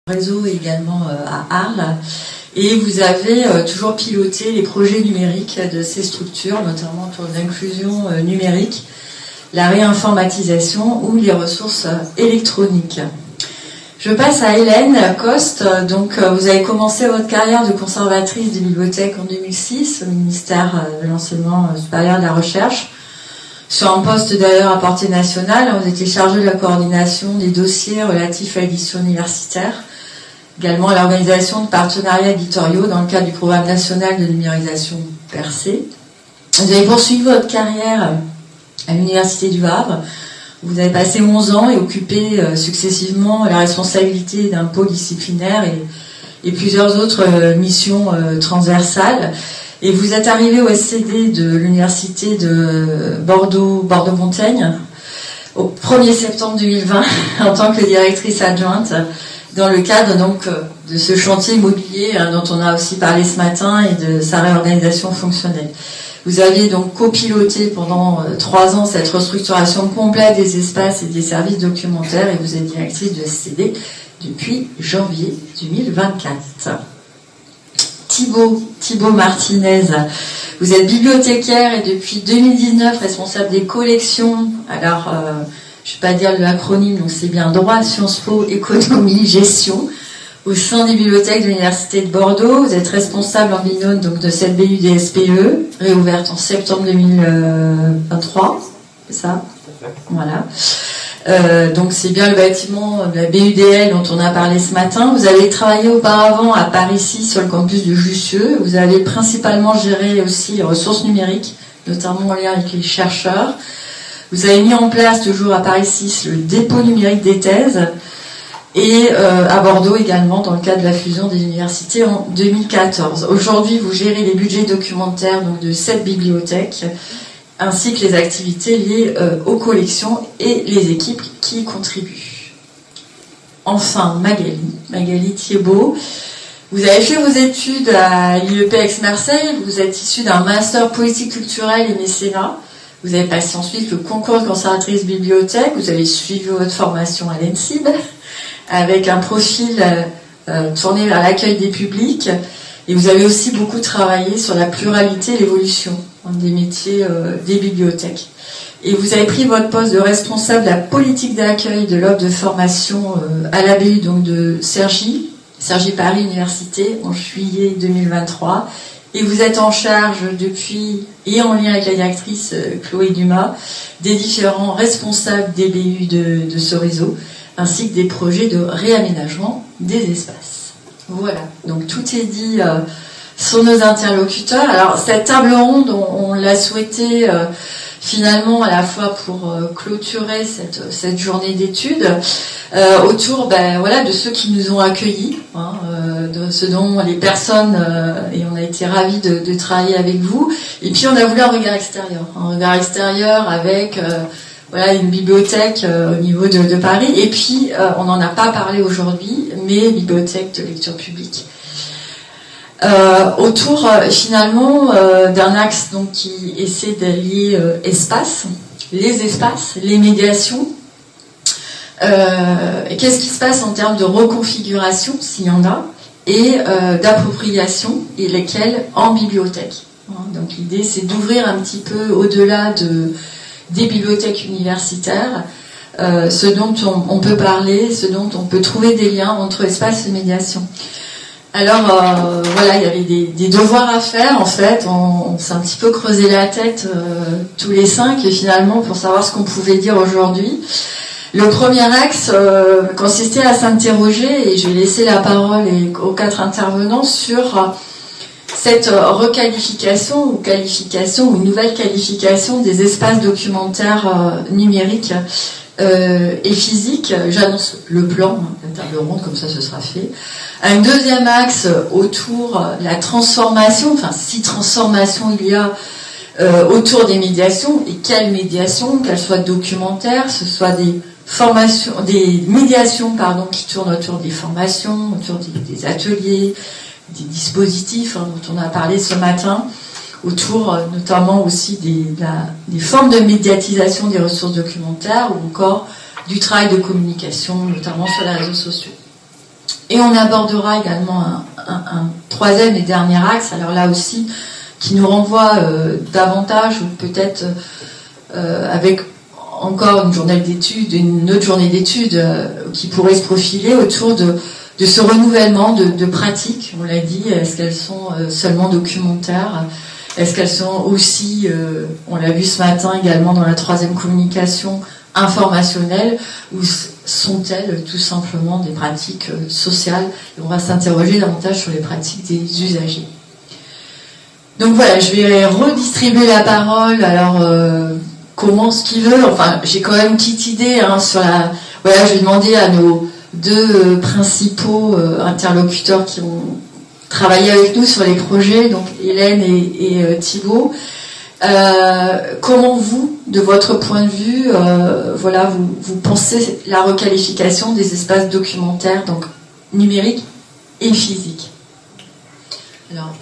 réseau également à Arles. Et vous avez toujours piloté les projets numériques de ces structures, notamment autour de l'inclusion numérique, la réinformatisation ou les ressources électroniques. Je passe à Hélène Coste. Donc, vous avez commencé votre carrière de conservatrice des bibliothèques en 2006 au ministère de l'Enseignement supérieur et de la Recherche, sur un poste d'ailleurs à portée nationale. Vous étiez chargée de la coordination des dossiers relatifs à l'édition universitaire, également à l'organisation de partenariats éditoriaux dans le cadre du programme national de numérisation Percé. Vous avez poursuivi votre carrière à l'Université du Havre. Vous avez passé 11 ans et occupé successivement la responsabilité d'un pôle disciplinaire et plusieurs autres missions transversales. Et vous êtes arrivé au SCD de l'Université de Bordeaux-Montaigne au 1er septembre 2020 en tant que directrice adjointe dans le cadre donc de ce chantier immobilier dont on a aussi parlé ce matin et de sa réorganisation fonctionnelle. Vous aviez donc copiloté pendant 3 ans cette restructuration complète des espaces et des services documentaires et vous êtes directrice de SCD depuis janvier 2024. Thibaut Martinez, vous êtes bibliothécaire et depuis 2019 responsable des collections. Alors, je ne vais pas dire l'acronyme, donc c'est bien droit, Sciences Po, économie, gestion, au sein des bibliothèques de l'Université de Bordeaux. Vous êtes responsable en binôme donc, de cette BUDSPE, réouverte en septembre 2023, c'est ça ? Voilà. Donc c'est bien le bâtiment de la BUDL dont on a parlé ce matin. Vous avez travaillé auparavant à Paris 6 sur le campus de Jussieu. Vous avez principalement géré aussi les ressources numériques, notamment en lien avec les chercheurs. Vous avez mis en place toujours à Paris 6 le dépôt numérique des thèses et à Bordeaux également dans le cadre de la fusion des universités en 2014. Aujourd'hui, vous gérez les budgets documentaires donc, de 7 bibliothèques ainsi que les activités liées aux collections et les équipes qui y contribuent. Enfin, Magali Thiebaud, vous avez fait vos études à l'IEP Aix-Marseille, vous êtes issu d'un master politique culturelle et mécénat, vous avez passé ensuite le concours de conservatrice bibliothèque, vous avez suivi votre formation à l'ENSIB, avec un profil tourné vers l'accueil des publics, et vous avez aussi beaucoup travaillé sur la pluralité et l'évolution des métiers des bibliothèques. Et vous avez pris votre poste de responsable de la politique d'accueil de l'offre de formation à la BU donc de Cergy Paris Université en juillet 2023. Et vous êtes en charge depuis, et en lien avec la directrice Chloé Dumas, des différents responsables des BU de ce réseau, ainsi que des projets de réaménagement des espaces. Voilà, donc tout est dit sur nos interlocuteurs. Alors cette table ronde, on l'a souhaité finalement à la fois pour clôturer cette journée d'études autour de ceux qui nous ont accueillis, de ce dont les personnes, et on a été ravis de travailler avec vous. Et puis on a voulu un regard extérieur avec une bibliothèque au niveau de Paris. Et puis on n'en a pas parlé aujourd'hui, mais bibliothèque de lecture publique. Autour finalement d'un axe donc qui essaie d'allier les espaces, les médiations. Et qu'est-ce qui se passe en termes de reconfiguration, s'il y en a, et d'appropriation, et lesquelles en bibliothèque. Donc l'idée c'est d'ouvrir un petit peu au-delà des bibliothèques universitaires, ce dont on peut parler, ce dont on peut trouver des liens entre espace et médiation. Alors il y avait des devoirs à faire en fait, on s'est un petit peu creusé la tête tous les 5 et finalement pour savoir ce qu'on pouvait dire aujourd'hui. Le premier axe consistait à s'interroger, et je vais laisser la parole aux 4 intervenants sur cette requalification ou une nouvelle qualification des espaces documentaires numériques et physiques. J'annonce le plan, la table ronde, comme ça ce sera fait. Un deuxième axe autour de la transformation, si transformation il y a autour des médiations, et quelles médiations, qu'elles soient documentaires, ce soit des médiations qui tournent autour des formations, autour des ateliers, des dispositifs dont on a parlé ce matin, autour notamment aussi des formes de médiatisation des ressources documentaires ou encore du travail de communication, notamment sur les réseaux sociaux. Et on abordera également un troisième et dernier axe, alors là aussi, qui nous renvoie davantage, ou peut-être avec encore une journée d'études, une autre journée d'études qui pourrait se profiler autour de ce renouvellement de pratiques. On l'a dit, est-ce qu'elles sont seulement documentaires? Est-ce qu'elles sont aussi, on l'a vu ce matin également dans la troisième communication, informationnelles, ou sont-elles tout simplement des pratiques sociales? Et on va s'interroger davantage sur les pratiques des usagers. Donc voilà, je vais redistribuer la parole. Alors, comment ce qu'il veut. Enfin, j'ai quand même une petite idée sur la... Voilà, je vais demander à nos deux principaux interlocuteurs qui ont travaillé avec nous sur les projets, donc Hélène et Thibaut. Comment vous, de votre point de vue, voilà, vous pensez la requalification des espaces documentaires, donc numériques et physiques? Alors,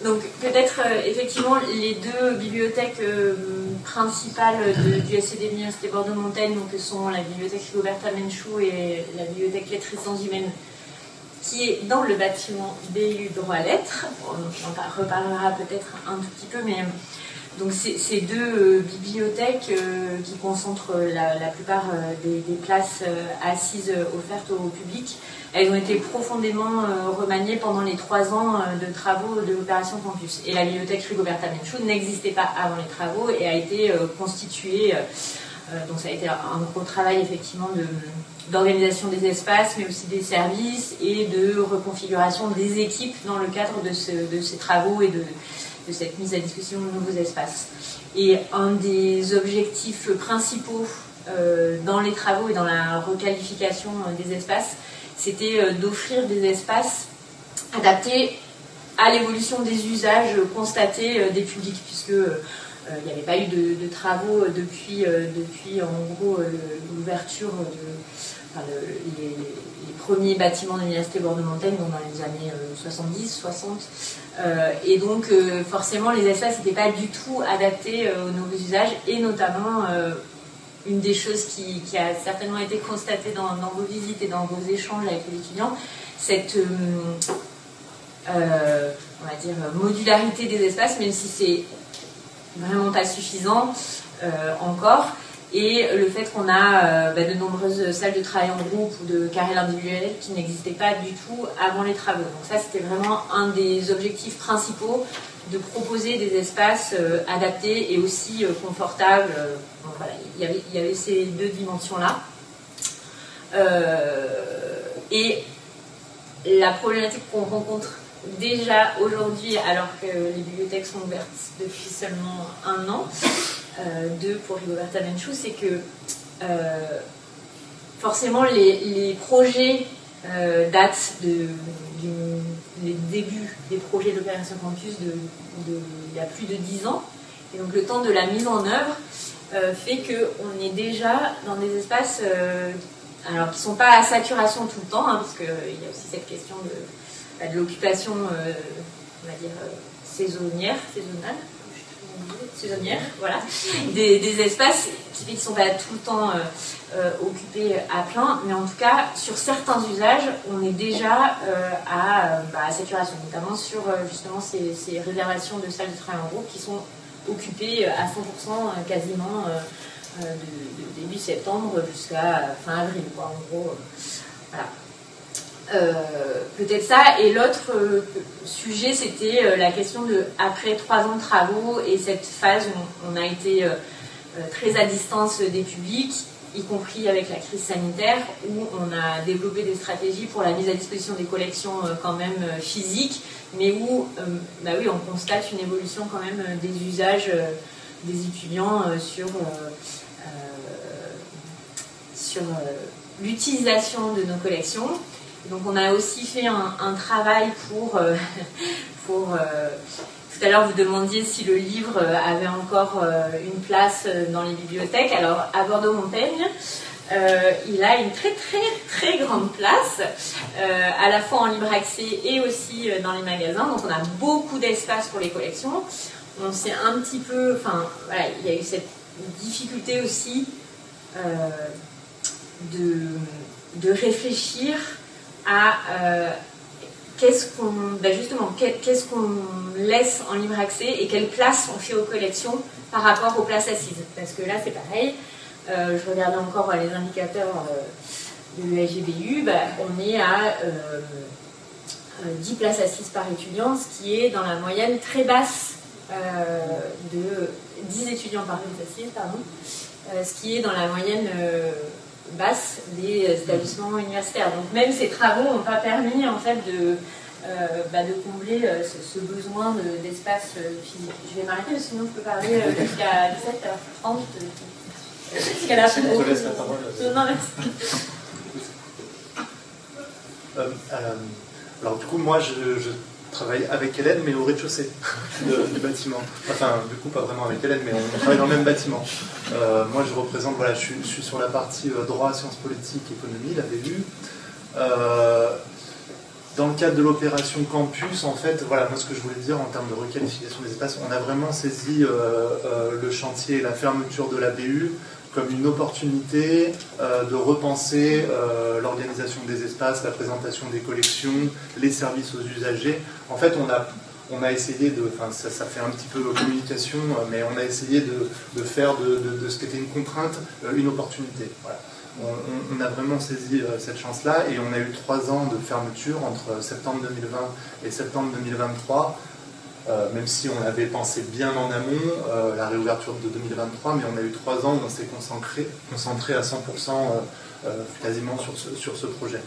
donc peut-être effectivement les deux bibliothèques principales du SCD de l'Université Bordeaux-Montaigne, donc, sont la bibliothèque Rigoberta Menchú et la bibliothèque Lettres et Sciences Humaines, qui est dans le bâtiment BU Droit Lettres. On en reparlera peut-être un tout petit peu, mais donc ces deux bibliothèques qui concentrent la plupart des places assises offertes au public, elles ont été profondément remaniées pendant les 3 ans de travaux de l'opération Campus. Et la bibliothèque Rigoberta Menchú n'existait pas avant les travaux et a été constituée. Donc ça a été un gros travail effectivement d'organisation des espaces, mais aussi des services et de reconfiguration des équipes dans le cadre de ces travaux et de cette mise à disposition de nouveaux espaces. Et un des objectifs principaux dans les travaux et dans la requalification des espaces, c'était d'offrir des espaces adaptés à l'évolution des usages constatés des publics, puisque il n'y avait pas eu de travaux depuis en gros l'ouverture les premiers bâtiments de l'Université Bordeaux-Montaigne, donc dans les années 70, 60. Et donc forcément les espaces n'étaient pas du tout adaptés aux nouveaux usages, et notamment une des choses qui a certainement été constatée dans vos visites et dans vos échanges avec les étudiants, cette on va dire modularité des espaces, même si c'est vraiment pas suffisant encore, et le fait qu'on a de nombreuses salles de travail en groupe ou de carrels individuels qui n'existaient pas du tout avant les travaux. Donc ça, c'était vraiment un des objectifs principaux, de proposer des espaces adaptés et aussi confortables. Donc voilà, il y avait ces deux dimensions-là. Et la problématique qu'on rencontre déjà aujourd'hui, alors que les bibliothèques sont ouvertes depuis seulement 1 an, 2 pour Rigoberta Menchú, c'est que forcément les projets datent les débuts des projets d'opération Campus il y a plus de 10 ans, et donc le temps de la mise en œuvre fait qu'on est déjà dans des espaces alors qui ne sont pas à saturation tout le temps, hein, parce qu'il y a aussi cette question de l'occupation, on va dire, saisonnière, voilà, des espaces qui ne sont pas tout le temps occupés à plein, mais en tout cas, sur certains usages, on est déjà à saturation, notamment sur justement ces réservations de salles de travail en groupe qui sont occupées à 100% quasiment de début septembre jusqu'à fin avril, quoi, en gros. Voilà. Peut-être ça, et l'autre sujet, c'était la question de après 3 ans de travaux et cette phase où on a été très à distance des publics, y compris avec la crise sanitaire, où on a développé des stratégies pour la mise à disposition des collections quand même physiques, mais où oui, on constate une évolution quand même des usages des étudiants sur l'utilisation de nos collections. Donc on a aussi fait un travail pour tout à l'heure vous demandiez si le livre avait encore une place dans les bibliothèques. Alors à Bordeaux-Montaigne, il a une très très très grande place, à la fois en libre accès et aussi dans les magasins. Donc on a beaucoup d'espace pour les collections. On s'est un petit peu, enfin voilà, il y a eu cette difficulté aussi de réfléchir à qu'est-ce qu'on laisse en libre accès et quelle place on fait aux collections par rapport aux places assises. Parce que là, c'est pareil. Je regardais encore les indicateurs de l'SGBU. On est à 10 places assises par étudiant, ce qui est dans la moyenne très basse de 10 étudiants par place assise, pardon, ce qui est dans la moyenne basse des établissements universitaires. Donc même ces travaux n'ont pas permis en fait de combler ce besoin d'espace physique. Je vais m'arrêter parce que sinon je peux parler jusqu'à 17h30. Jusqu'à la fin. Je te laisse la parole. Non, merci. Alors du coup, moi, je travaille avec Hélène, mais au rez-de-chaussée du bâtiment. Enfin, du coup, pas vraiment avec Hélène, mais on travaille dans le même bâtiment. Moi, je représente, voilà, je suis sur la partie droit, sciences politiques, économie, la BU. Dans le cadre de l'opération Campus, en fait, voilà, moi, ce que je voulais dire en termes de requalification des espaces, on a vraiment saisi le chantier et la fermeture de la BU comme une opportunité de repenser l'organisation des espaces, la présentation des collections, les services aux usagers. En fait, on a essayé de, enfin ça fait un petit peu communication, mais on a essayé de faire de ce qui était une contrainte une opportunité. Voilà. On a vraiment saisi cette chance-là et on a eu 3 ans de fermeture entre septembre 2020 et septembre 2023. Même si on avait pensé bien en amont la réouverture de 2023, mais on a eu 3 ans où on s'est concentré à 100% quasiment sur ce projet.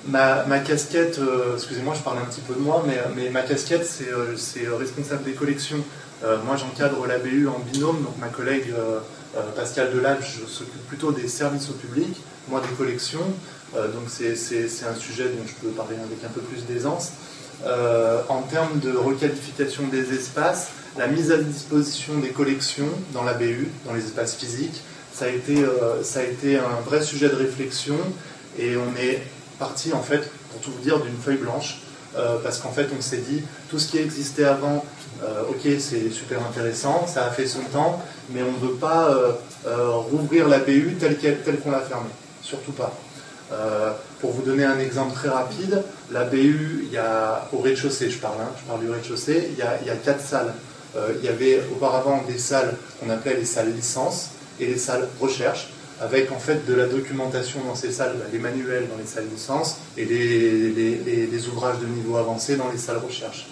Ma casquette, excusez-moi, je parle un petit peu de moi, mais ma casquette, c'est responsable des collections. Moi, j'encadre la BU en binôme, donc ma collègue Pascal Delage s'occupe plutôt des services au public, moi des collections. Donc c'est un sujet dont je peux parler avec un peu plus d'aisance. En termes de requalification des espaces, la mise à disposition des collections dans la BU, dans les espaces physiques, ça a été un vrai sujet de réflexion et on est parti en fait, pour tout vous dire, d'une feuille blanche parce qu'en fait on s'est dit tout ce qui existait avant, ok c'est super intéressant, ça a fait son temps, mais on ne veut pas rouvrir la BU telle qu'on l'a fermée, surtout pas. Pour vous donner un exemple très rapide, la BU, il y a, au rez-de-chaussée, je parle du rez-de-chaussée, il y a 4 salles. Il y avait auparavant des salles qu'on appelait les salles licence et les salles recherche, avec en fait de la documentation dans ces salles, les manuels dans les salles licence et les ouvrages de niveau avancé dans les salles recherche.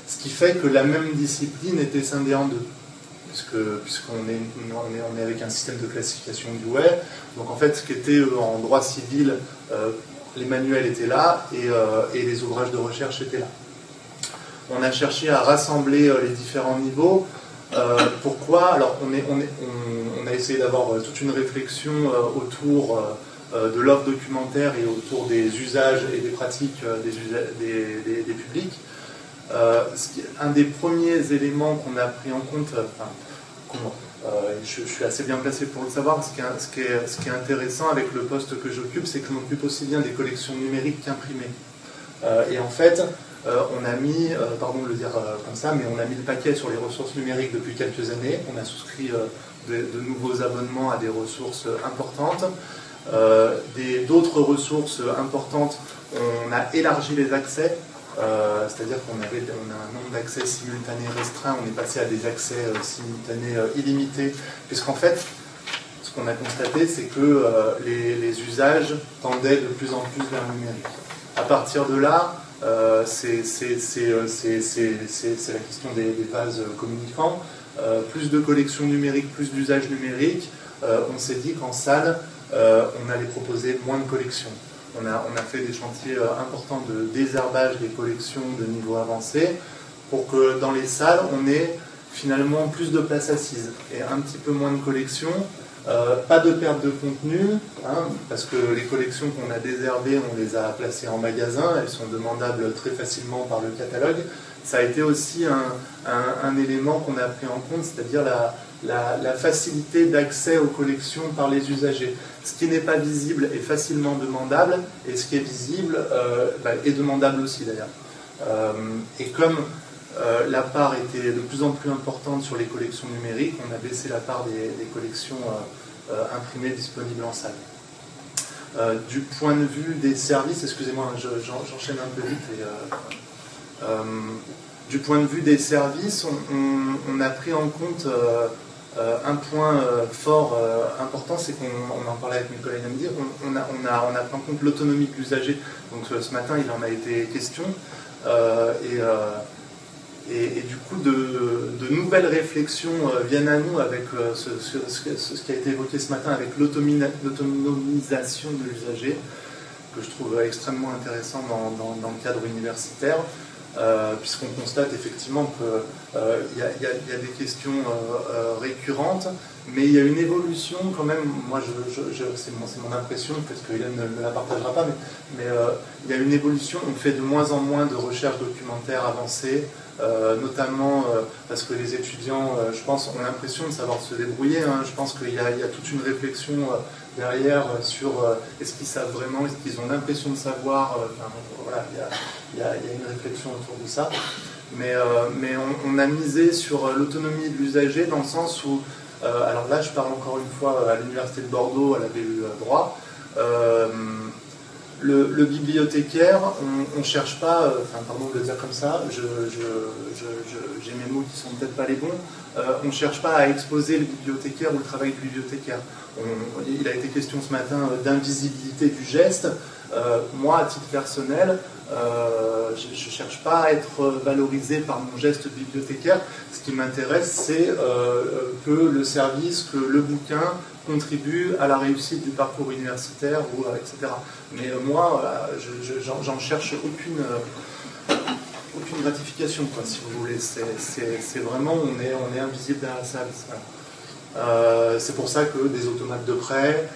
Ce qui fait que la même discipline était scindée en deux. Puisqu'on est avec un système de classification du web. Donc en fait, ce qui était en droit civil, les manuels étaient là et les ouvrages de recherche étaient là. On a cherché à rassembler les différents niveaux. Pourquoi ? Alors on a essayé d'avoir toute une réflexion autour de l'offre documentaire et autour des usages et des pratiques des publics. Un des premiers éléments qu'on a pris en compte, je suis assez bien placé pour le savoir, ce qui est intéressant avec le poste que j'occupe, c'est que je m'occupe aussi bien des collections numériques qu'imprimées. Et en fait, on a mis, pardon de le dire comme ça, mais on a mis le paquet sur les ressources numériques depuis quelques années. On a souscrit de nouveaux abonnements à des ressources importantes. D'autres ressources importantes, on a élargi les accès. C'est-à-dire qu'on a un nombre d'accès simultanés restreint, on est passé à des accès simultanés illimités, puisqu'en fait, ce qu'on a constaté, c'est que les usages tendaient de plus en plus vers le numérique. À partir de là, c'est la question des vases communicants. Plus de collections numériques, plus d'usages numériques, on s'est dit qu'en salle, on allait proposer moins de collections. On a fait des chantiers importants de désherbage des collections de niveau avancé pour que dans les salles, on ait finalement plus de places assises et un petit peu moins de collections. Pas de perte de contenu, parce que les collections qu'on a désherbées, on les a placées en magasin, elles sont demandables très facilement par le catalogue. Ça a été aussi un élément qu'on a pris en compte, c'est-à-dire la facilité d'accès aux collections par les usagers. Ce qui n'est pas visible est facilement demandable, et ce qui est visible est demandable aussi d'ailleurs. Et comme la part était de plus en plus importante sur les collections numériques. On a baissé la part des collections imprimées disponibles en salle. Du point de vue des services, excusez-moi, j'enchaîne un peu vite. Du point de vue des services, on a pris en compte un point fort important, c'est qu'on en parlait avec mes collègues à me dire, on a pris en compte l'autonomie de l'usager. Donc ce matin, il en a été question. Et du coup, de nouvelles réflexions viennent à nous avec ce qui a été évoqué ce matin avec l'autonomisation de l'usager, que je trouve extrêmement intéressant dans le cadre universitaire. Puisqu'on constate effectivement qu'il y a des questions récurrentes, mais il y a une évolution quand même. Moi, c'est mon impression, peut-être que Hélène ne la partagera pas, mais il y a une évolution. On fait de moins en moins de recherches documentaires avancées, notamment parce que les étudiants, je pense, ont l'impression de savoir se débrouiller. Je pense qu'il y a toute une réflexion derrière sur est-ce qu'ils savent vraiment, est-ce qu'ils ont l'impression de savoir. Voilà, il y a une réflexion autour de ça. Mais on a misé sur l'autonomie de l'usager dans le sens où, alors là je parle encore une fois à l'université de Bordeaux, à la BU droit, le bibliothécaire, on ne cherche pas, pardon de le dire comme ça, j'ai mes mots qui ne sont peut-être pas les bons, on ne cherche pas à exposer le bibliothécaire ou le travail du bibliothécaire. Il a été question ce matin d'invisibilité du geste. Moi, à titre personnel, je ne cherche pas à être valorisé par mon geste bibliothécaire. Ce qui m'intéresse, c'est que le service, que le bouquin contribue à la réussite du parcours universitaire, etc. Mais moi, j'en cherche aucune gratification, quoi, si vous voulez. C'est vraiment, on est invisible derrière la salle. C'est pour ça que des automates de prêt,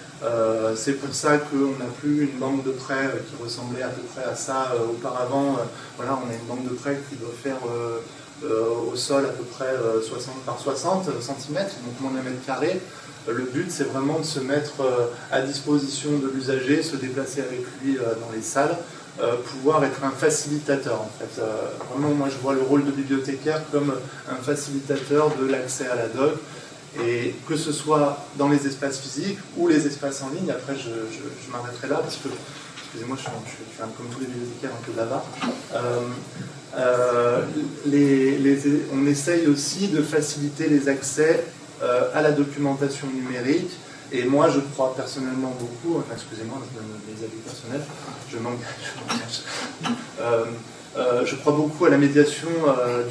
c'est pour ça qu'on n'a plus une banque de prêt qui ressemblait à peu près à ça auparavant. Voilà, on a une banque de prêt qui doit faire au sol à peu près 60 par 60 cm, donc moins d'un mètre carré. Le but, c'est vraiment de se mettre à disposition de l'usager, se déplacer avec lui dans les salles, pouvoir être un facilitateur en fait. Vraiment, moi je vois le rôle de bibliothécaire comme un facilitateur de l'accès à la doc. Et que ce soit dans les espaces physiques ou les espaces en ligne, après je m'arrêterai là parce que, excusez-moi, je suis comme tous les bibliothécaires un peu bavard. On essaye aussi de faciliter les accès à la documentation numérique. Et moi, je crois personnellement beaucoup, enfin excusez-moi, je donne des avis personnels, je m'engage. Je crois beaucoup à la médiation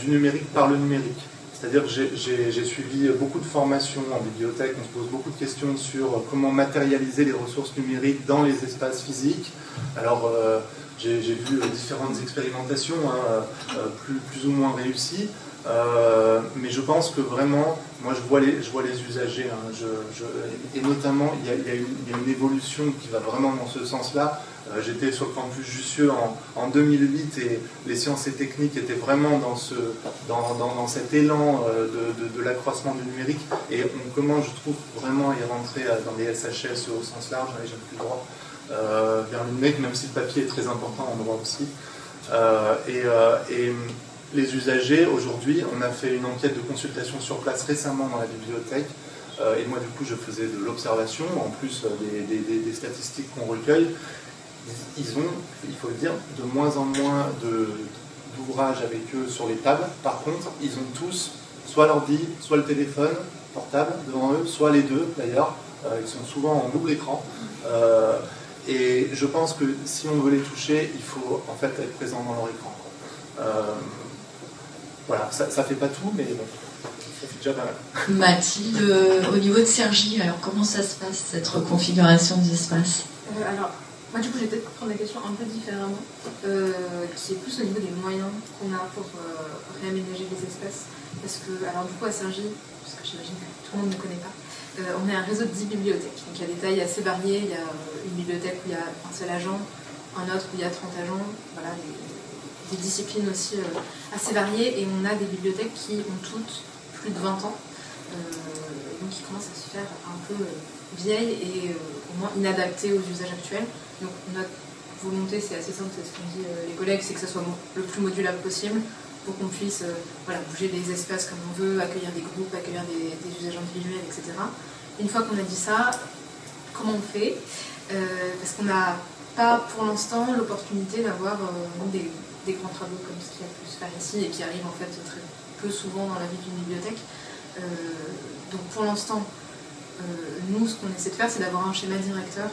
du numérique par le numérique. C'est-à-dire que j'ai suivi beaucoup de formations en bibliothèque, on se pose beaucoup de questions sur comment matérialiser les ressources numériques dans les espaces physiques. Alors, j'ai vu différentes expérimentations, plus ou moins réussies, mais je pense que vraiment, moi je vois les usagers, et notamment il y a une évolution qui va vraiment dans ce sens-là. J'étais sur le campus Jussieu en 2008 et les sciences et techniques étaient vraiment dans cet élan de l'accroissement du numérique, et on commence, je trouve, vraiment à y rentrer dans les SHS au sens large, j'ai plus le droit, vers le numérique, même si le papier est très important en droit aussi. Et les usagers, aujourd'hui, on a fait une enquête de consultation sur place récemment dans la bibliothèque, et moi du coup je faisais de l'observation, en plus des statistiques qu'on recueille. Ils ont, il faut le dire, de moins en moins d'ouvrages avec eux sur les tables. Par contre, ils ont tous soit l'ordi, soit le téléphone portable devant eux, soit les deux d'ailleurs. Ils sont souvent en double écran. Et je pense que si on veut les toucher, il faut en fait être présent dans leur écran. Voilà, ça fait pas tout, mais bon, ça fait déjà pas mal. Mathilde, au niveau de Cergy, alors comment ça se passe, cette reconfiguration des espaces? Alors, moi du coup, je vais peut-être prendre la question un peu différemment, qui est plus au niveau des moyens qu'on a pour réaménager les espaces. Parce que, alors du coup, à Cergy, parce que j'imagine que tout le monde ne connaît pas, on est un réseau de 10 bibliothèques. Donc il y a des tailles assez variées. Il y a une bibliothèque où il y a un seul agent, un autre où il y a 30 agents, voilà, des disciplines aussi assez variées, et on a des bibliothèques qui ont toutes plus de 20 ans, donc qui commencent à se faire un peu vieilles et au moins inadaptées aux usages actuels. Donc notre volonté, c'est assez simple, c'est ce qu'ont dit les collègues, c'est que ça soit le plus modulable possible, pour qu'on puisse bouger les espaces comme on veut, accueillir des groupes, accueillir des usagers individuels, etc. Une fois qu'on a dit ça, comment on fait? Parce qu'on n'a pas pour l'instant l'opportunité d'avoir des grands travaux comme ce qu'il y a pu se faire ici et qui arrivent en fait très peu souvent dans la vie d'une bibliothèque. Donc pour l'instant, nous ce qu'on essaie de faire c'est d'avoir un schéma directeur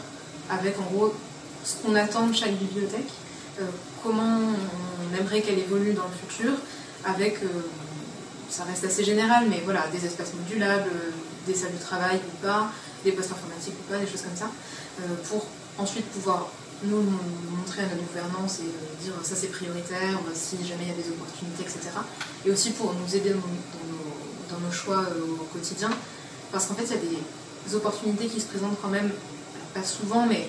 avec en gros ce qu'on attend de chaque bibliothèque, comment on aimerait qu'elle évolue dans le futur, avec, ça reste assez général, mais voilà, des espaces modulables, des salles de travail ou pas, des postes informatiques ou pas, des choses comme ça, pour ensuite pouvoir nous montrer à notre gouvernance et dire ça c'est prioritaire, si jamais il y a des opportunités, etc. Et aussi pour nous aider dans nos choix au quotidien, parce qu'en fait il y a des opportunités qui se présentent quand même, pas souvent, mais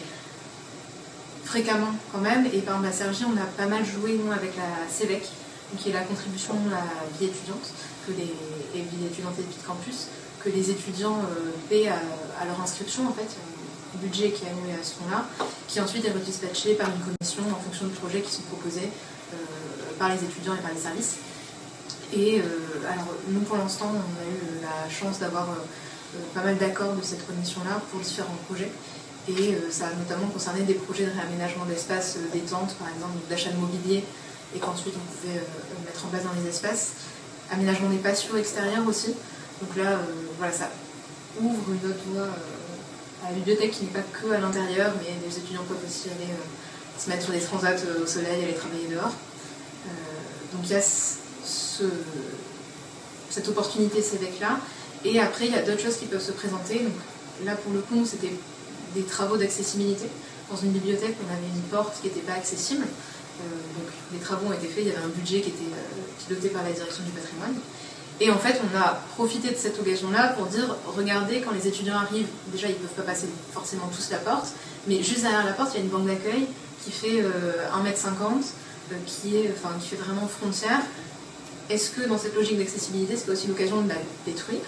fréquemment quand même, et par exemple à Cergy on a pas mal joué nous avec la CEVEC, qui est la contribution à la vie étudiante, et vie étudiante et vie de campus, que les étudiants paient à leur inscription en fait, un budget qui est alloué à ce fonds-là, qui ensuite est redispatché par une commission en fonction de projets qui sont proposés par les étudiants et par les services. Et alors nous pour l'instant on a eu la chance d'avoir pas mal d'accords de cette commission-là pour différents projets. Et ça a notamment concerné des projets de réaménagement d'espace détente, par exemple, d'achat de mobilier, et qu'ensuite on pouvait mettre en place dans les espaces. Aménagement des patios extérieurs aussi. Donc là, ça ouvre une autre voie à la bibliothèque qui n'est pas que à l'intérieur, mais les étudiants peuvent aussi aller se mettre sur des transats au soleil, aller travailler dehors. Donc il y a cette opportunité CEVEC-là. Et après, il y a d'autres choses qui peuvent se présenter. Donc là, pour le coup, c'était des travaux d'accessibilité. Dans une bibliothèque, on avait une porte qui n'était pas accessible. Donc les travaux ont été faits, il y avait un budget qui était piloté par la direction du patrimoine. Et en fait, on a profité de cette occasion-là pour dire, regardez, quand les étudiants arrivent, déjà ils ne peuvent pas passer forcément tous la porte, mais juste derrière la porte, il y a une banque d'accueil qui fait 1,50 m, qui fait vraiment frontière. Est-ce que dans cette logique d'accessibilité, c'est pas aussi l'occasion de la détruire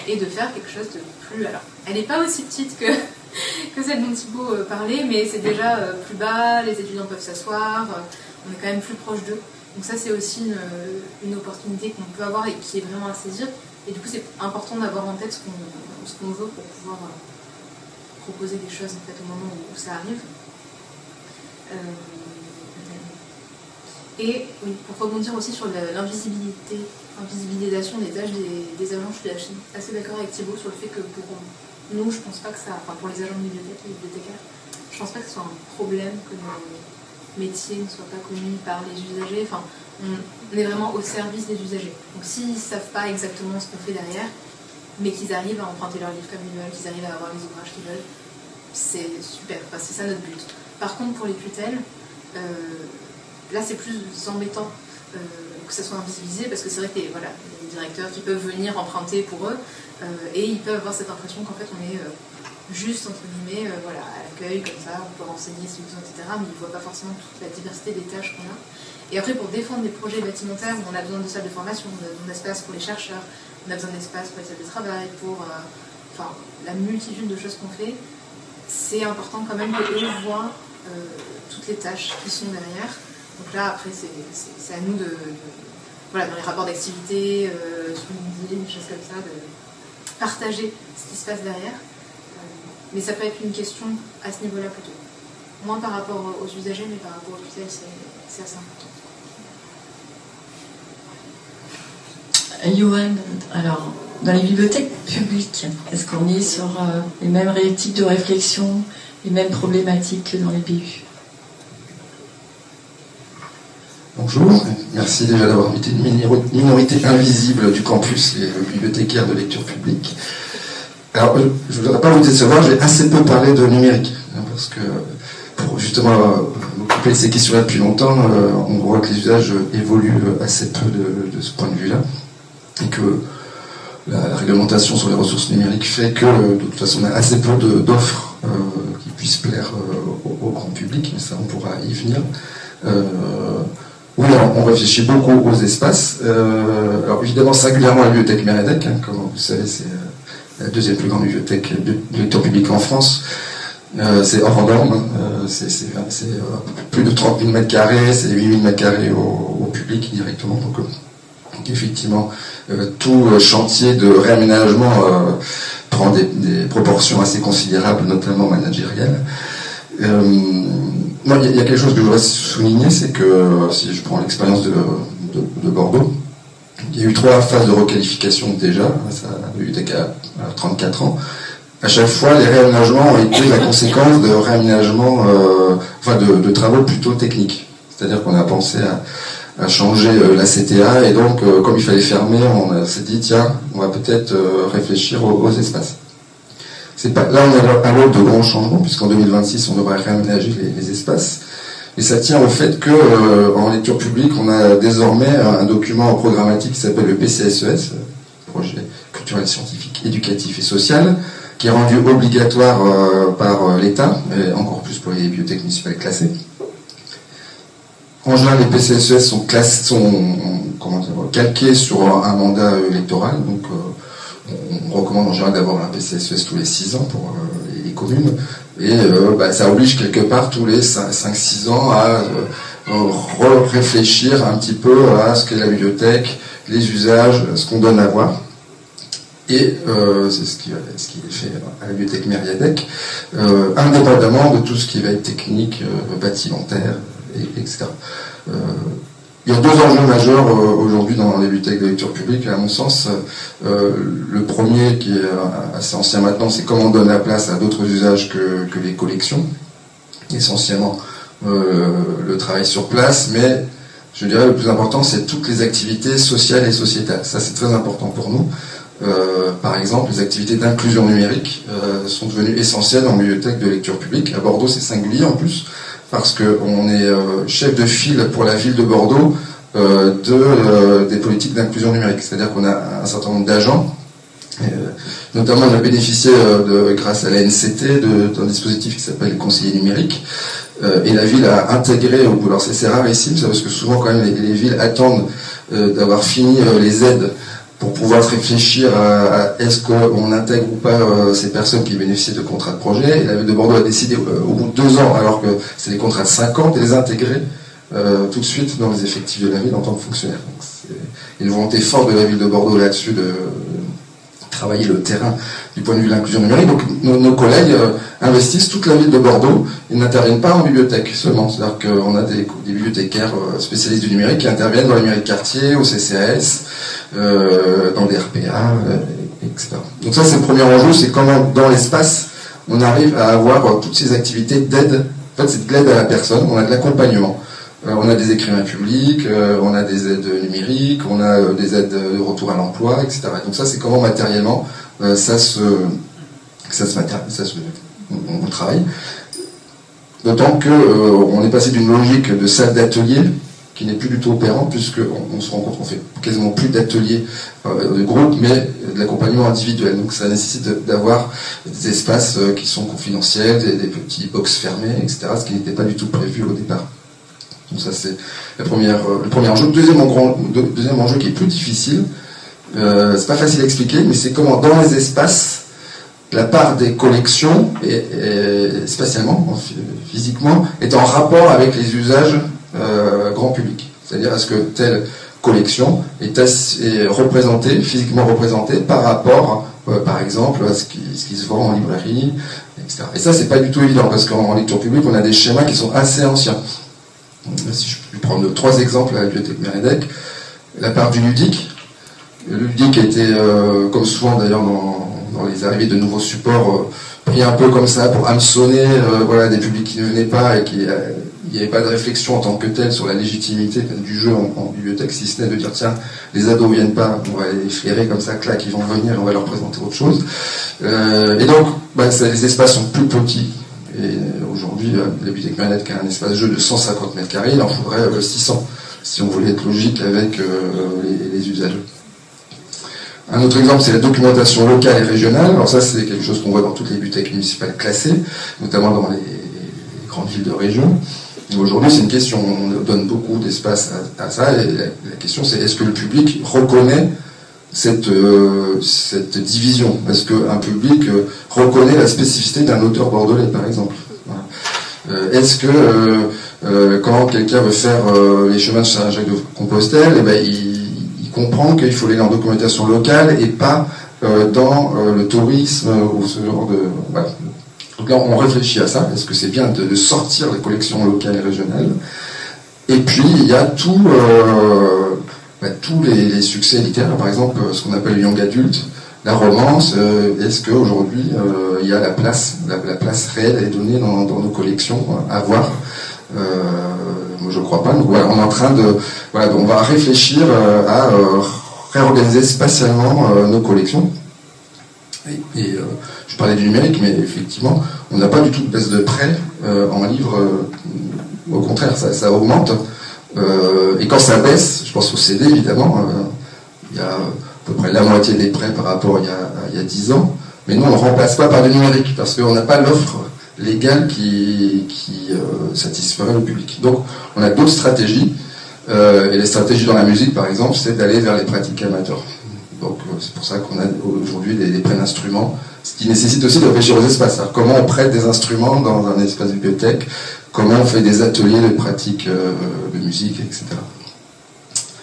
et de faire quelque chose de plus... Alors, elle n'est pas aussi petite que celle dont Thibaut parlait, mais c'est déjà plus bas, les étudiants peuvent s'asseoir, on est quand même plus proche d'eux. Donc ça, c'est aussi une opportunité qu'on peut avoir et qui est vraiment à saisir. Et du coup, c'est important d'avoir en tête ce qu'on veut pour pouvoir proposer des choses en fait, au moment où ça arrive. Et oui, pour rebondir aussi sur l'invisibilisation des tâches des agents, je suis assez d'accord avec Thibaut sur le fait que pour nous, je pense pas que ça, pour les agents de bibliothèque, les bibliothécaires, je pense pas que ce soit un problème que nos métiers ne soient pas connus par les usagers. Enfin, on est vraiment au service des usagers. Donc s'ils ne savent pas exactement ce qu'on fait derrière, mais qu'ils arrivent à emprunter leur livre comme ils veulent, qu'ils arrivent à avoir les ouvrages qu'ils veulent, c'est super. Enfin, c'est ça notre but. Par contre, pour les tutelles, là c'est plus embêtant que ça soit invisibilisé, parce que c'est vrai qu'il y a des directeurs qui peuvent venir emprunter pour eux, et ils peuvent avoir cette impression qu'en fait on est juste entre guillemets à l'accueil comme ça, on peut renseigner si besoin, etc. Mais ils ne voient pas forcément toute la diversité des tâches qu'on a. Et après, pour défendre des projets bâtimentaires où on a besoin de salles de formation, on a besoin d'espace pour les chercheurs, on a besoin d'espace pour les salles de travail, pour la multitude de choses qu'on fait, c'est important quand même qu'eux voient toutes les tâches qui sont derrière. Donc là, après, c'est à nous dans les rapports d'activité, sur LinkedIn, des choses comme ça, de partager ce qui se passe derrière. Mais ça peut être une question à ce niveau-là plutôt. Moins par rapport aux usagers, mais par rapport aux tutelles, c'est assez important. Johan, alors, dans les bibliothèques publiques, est-ce qu'on est sur les mêmes types de réflexion, les mêmes problématiques que dans les BU? Bonjour, merci déjà d'avoir été une minorité invisible du campus, les bibliothécaires de lecture publique. Alors, je ne voudrais pas vous décevoir, j'ai assez peu parlé de numérique, parce que pour justement m'occuper de ces questions-là depuis longtemps, on voit que les usages évoluent assez peu de ce point de vue-là, et que la réglementation sur les ressources numériques fait que, de toute façon, on a assez peu d'offres qui puissent plaire au grand public, mais ça, on pourra y venir. Oui, alors, on réfléchit beaucoup aux espaces. Alors, évidemment, singulièrement à la bibliothèque Mérédec, comme vous savez, c'est la deuxième plus grande bibliothèque de lecture publique en France. C'est hors norme, c'est plus de 30 000 m², c'est 8 000 m² au public directement. Donc, Effectivement, tout chantier de réaménagement prend des proportions assez considérables, notamment managériales. Non, il y a quelque chose que je voudrais souligner, c'est que si je prends l'expérience de Bordeaux, il y a eu 3 phases de requalification déjà, la bibliothèque a 34 ans. À chaque fois, les réaménagements ont été la conséquence de réaménagements, de travaux plutôt techniques. C'est-à-dire qu'on a pensé à changer la CTA, et donc, comme il fallait fermer, on s'est dit, tiens, on va peut-être réfléchir aux espaces. Là, on est à l'aube de grands changements, puisqu'en 2026, on devrait réaménager les espaces. Et ça tient au fait que, en lecture publique, on a désormais un document programmatique qui s'appelle le PCSES, Projet culturel, scientifique, éducatif et social, qui est rendu obligatoire par l'État, et encore plus pour les bibliothèques municipales classées. En général, les PCSES sont calqués sur un mandat électoral, donc on recommande en général d'avoir un PCSES tous les 6 ans pour les communes, et ça oblige quelque part tous les 5-6 ans à réfléchir un petit peu à ce qu'est la bibliothèque, les usages, ce qu'on donne à voir. Et c'est ce qui est fait à la bibliothèque Mériadec, indépendamment de tout ce qui va être technique, bâtimentaire, etc. Il y a 2 enjeux majeurs aujourd'hui dans les bibliothèques de lecture publique, à mon sens. Le premier, qui est assez ancien maintenant, c'est comment on donne la place à d'autres usages que les collections. Essentiellement le travail sur place, mais je dirais le plus important, c'est toutes les activités sociales et sociétales. Ça, c'est très important pour nous. Par exemple, les activités d'inclusion numérique sont devenues essentielles en bibliothèque de lecture publique. À Bordeaux, c'est singulier en plus, parce qu'on est chef de file pour la ville de Bordeaux des politiques d'inclusion numérique. C'est-à-dire qu'on a un certain nombre d'agents, notamment on a bénéficié, grâce à la NCT, d'un dispositif qui s'appelle les conseillers numériques, et la ville a intégré, alors c'est rarissime, ça, parce que souvent quand même les villes attendent d'avoir fini les aides pour pouvoir réfléchir à est-ce qu'on intègre ou pas ces personnes qui bénéficient de contrats de projet. Et la ville de Bordeaux a décidé, au bout de 2 ans, alors que c'est des contrats de 5 ans, de les intégrer tout de suite dans les effectifs de la ville en tant que fonctionnaire. Donc c'est une volonté forte de la ville de Bordeaux là-dessus de travailler le terrain du point de vue de l'inclusion numérique. Donc nos collègues investissent toute la ville de Bordeaux. Ils n'interviennent pas en bibliothèque seulement. C'est-à-dire qu'on a des bibliothécaires spécialistes du numérique qui interviennent dans les mairies de quartier, au CCAS, dans des RPA, etc. Donc ça, c'est le premier enjeu, c'est comment dans l'espace on arrive à avoir toutes ces activités d'aide. En fait, c'est de l'aide à la personne, on a de l'accompagnement. On a des écrivains publics, on a des aides numériques, on a des aides de retour à l'emploi, etc. Donc ça, c'est comment matériellement on travaille. D'autant qu'on est passé d'une logique de salle d'atelier qui n'est plus du tout opérante, puisqu'on se rend compte qu'on fait quasiment plus d'ateliers de groupe, mais de l'accompagnement individuel. Donc ça nécessite d'avoir des espaces qui sont confidentiels, des petits box fermés, etc., ce qui n'était pas du tout prévu au départ. Donc ça, c'est le premier enjeu. Deuxième enjeu qui est plus difficile, c'est pas facile à expliquer, mais c'est comment dans les espaces, la part des collections, et spatialement, physiquement, est en rapport avec les usages grand public. C'est-à-dire, est-ce que telle collection est représentée, physiquement représentée, par rapport, par exemple, à ce qui se vend en librairie, etc. Et ça, c'est pas du tout évident, parce qu'en lecture publique, on a des schémas qui sont assez anciens. Si je peux prendre 3 exemples à la bibliothèque Mériadec, la part du ludique. Le ludique était, comme souvent d'ailleurs dans les arrivées de nouveaux supports, pris un peu comme ça pour hameçonner des publics qui ne venaient pas, et il n'y avait pas de réflexion en tant que telle sur la légitimité du jeu en bibliothèque, si ce n'est de dire tiens, les ados ne viennent pas, on va les flairer comme ça, clac, ils vont venir, on va leur présenter autre chose. Et donc, les espaces sont plus petits. Et aujourd'hui, la bibliothèque Mériadec a un espace jeu de 150 mètres carrés, il en faudrait 600, si on voulait être logique avec les usagers. Un autre exemple, c'est la documentation locale et régionale. Alors ça, c'est quelque chose qu'on voit dans toutes les bibliothèques municipales classées, notamment dans les grandes villes de région. Et aujourd'hui, c'est une question, on donne beaucoup d'espace à ça, et la question, c'est est-ce que le public reconnaît cette division? Est-ce qu'un public reconnaît la spécificité d'un auteur bordelais, par exemple? Est-ce que quand quelqu'un veut faire les chemins de Saint-Jacques-de-Compostelle, il comprend qu'il faut aller en documentation locale et pas dans le tourisme ou ce genre de... Voilà. Donc là, on réfléchit à ça. Est-ce que c'est bien de sortir les collections locales et régionales? Et puis, il y a tous les succès littéraires, par exemple, ce qu'on appelle le young adulte, la romance. Est-ce qu'aujourd'hui, il y a la place réelle est donnée dans nos collections à voir? Moi, je ne crois pas. Donc, voilà, on est en train de... Voilà, donc on va réfléchir à réorganiser spatialement nos collections. Et je parlais du numérique, mais effectivement, on n'a pas du tout de baisse de prêt en livre. Au contraire, ça augmente. Et quand ça baisse, je pense au CD, évidemment, il y a à peu près la moitié des prêts par rapport il y a 10 ans. Mais nous, on ne remplace pas par le numérique, parce qu'on n'a pas l'offre légale qui satisferait le public. Donc, on a d'autres stratégies. Et les stratégies dans la musique, par exemple, c'est d'aller vers les pratiques amateurs. Donc, c'est pour ça qu'on a aujourd'hui des prêts d'instruments, ce qui nécessite aussi de réfléchir aux espaces. Alors, comment on prête des instruments dans un espace bibliothèque? Comment on fait des ateliers de pratique de musique, etc.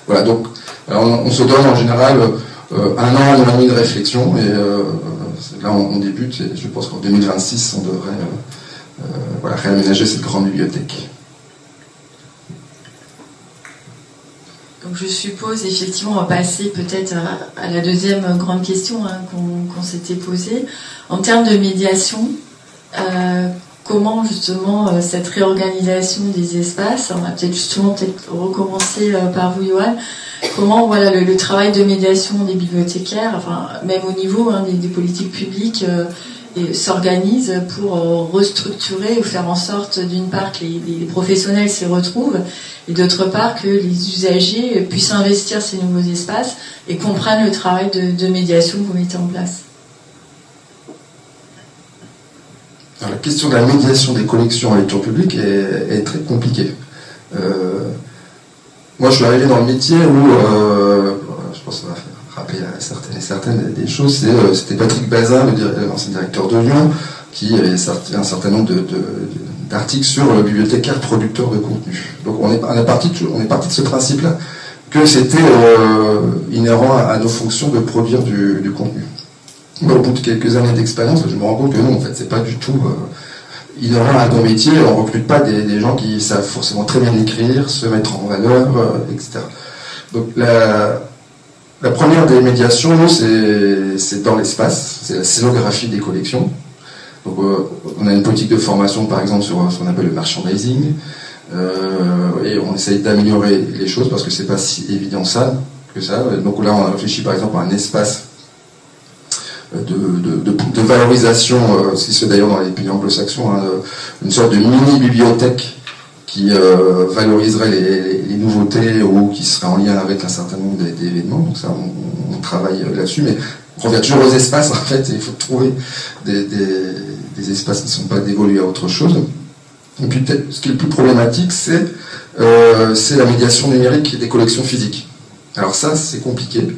Voilà, donc on se donne en général 1 an, 1 an et demi de réflexion, et là on débute, et je pense qu'en 2026 on devrait réaménager cette grande bibliothèque. Donc je suppose, effectivement, on va passer peut-être à la deuxième grande question qu'on s'était posée. En termes de médiation, comment justement cette réorganisation des espaces, on va peut-être recommencer par vous, Johan, comment le travail de médiation des bibliothécaires, enfin même au niveau des politiques publiques, s'organise pour restructurer ou faire en sorte d'une part que les professionnels s'y retrouvent et d'autre part que les usagers puissent investir ces nouveaux espaces et comprennent le travail de médiation que vous mettez en place. Alors, la question de la médiation des collections en lecture publique est très compliquée. Moi, je suis arrivé dans le métier où, je pense que ça va rappeler à certaines des choses, c'était Patrick Bazin, l'ancien directeur de Lyon, qui avait sorti un certain nombre d'articles sur le bibliothécaire producteur de contenu. Donc on est parti de ce principe-là, que c'était inhérent à nos fonctions de produire du contenu. Au bout de quelques années d'expérience, je me rends compte que non, en fait, c'est pas du tout inhérent à nos métiers. On recrute pas des gens qui savent forcément très bien écrire, se mettre en valeur, etc. Donc la première des médiations, c'est dans l'espace, c'est la scénographie des collections. Donc on a une politique de formation, par exemple, sur ce qu'on appelle le merchandising, et on essaye d'améliorer les choses parce que c'est pas si évident que ça. Donc là, on a réfléchi, par exemple, à un espace de valorisation, ce qui se fait d'ailleurs dans les pays anglo-saxons, une sorte de mini-bibliothèque qui valoriserait les nouveautés ou qui serait en lien avec un certain nombre d'événements. Donc ça, on travaille là-dessus, mais on revient toujours aux espaces, en fait, et il faut trouver des espaces qui ne sont pas dévolus à autre chose. Et puis peut-être, ce qui est le plus problématique, c'est la médiation numérique des collections physiques. Alors ça, c'est compliqué,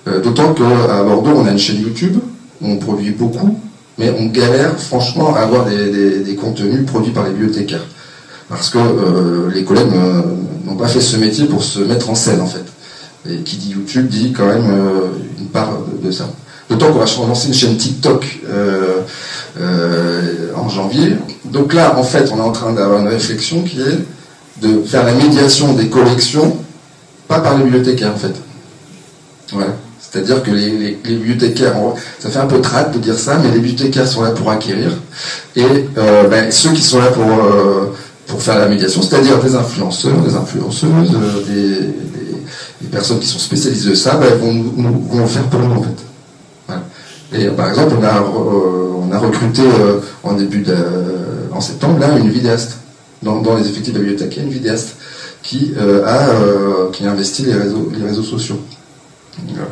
d'autant qu'à Bordeaux, on a une chaîne YouTube, on produit beaucoup, mais on galère franchement à avoir des contenus produits par les bibliothécaires. Parce que les collègues n'ont pas fait ce métier pour se mettre en scène, en fait. Et qui dit YouTube dit quand même une part de ça. D'autant qu'on va lancer une chaîne TikTok en janvier. Donc là, en fait, on est en train d'avoir une réflexion qui est de faire la médiation des collections, pas par les bibliothécaires, en fait. Voilà. C'est-à-dire que les bibliothécaires, ça fait un peu trad de dire ça, mais les bibliothécaires sont là pour acquérir. Et ceux qui sont là pour faire la médiation, c'est-à-dire des influenceurs, des influenceuses, des personnes qui sont spécialisées de ça, vont faire pour nous, en fait. Voilà. Et par exemple, on a recruté en septembre, là, une vidéaste. Dans les effectifs de la bibliothèque, il y a une vidéaste qui a investi les réseaux sociaux. Voilà.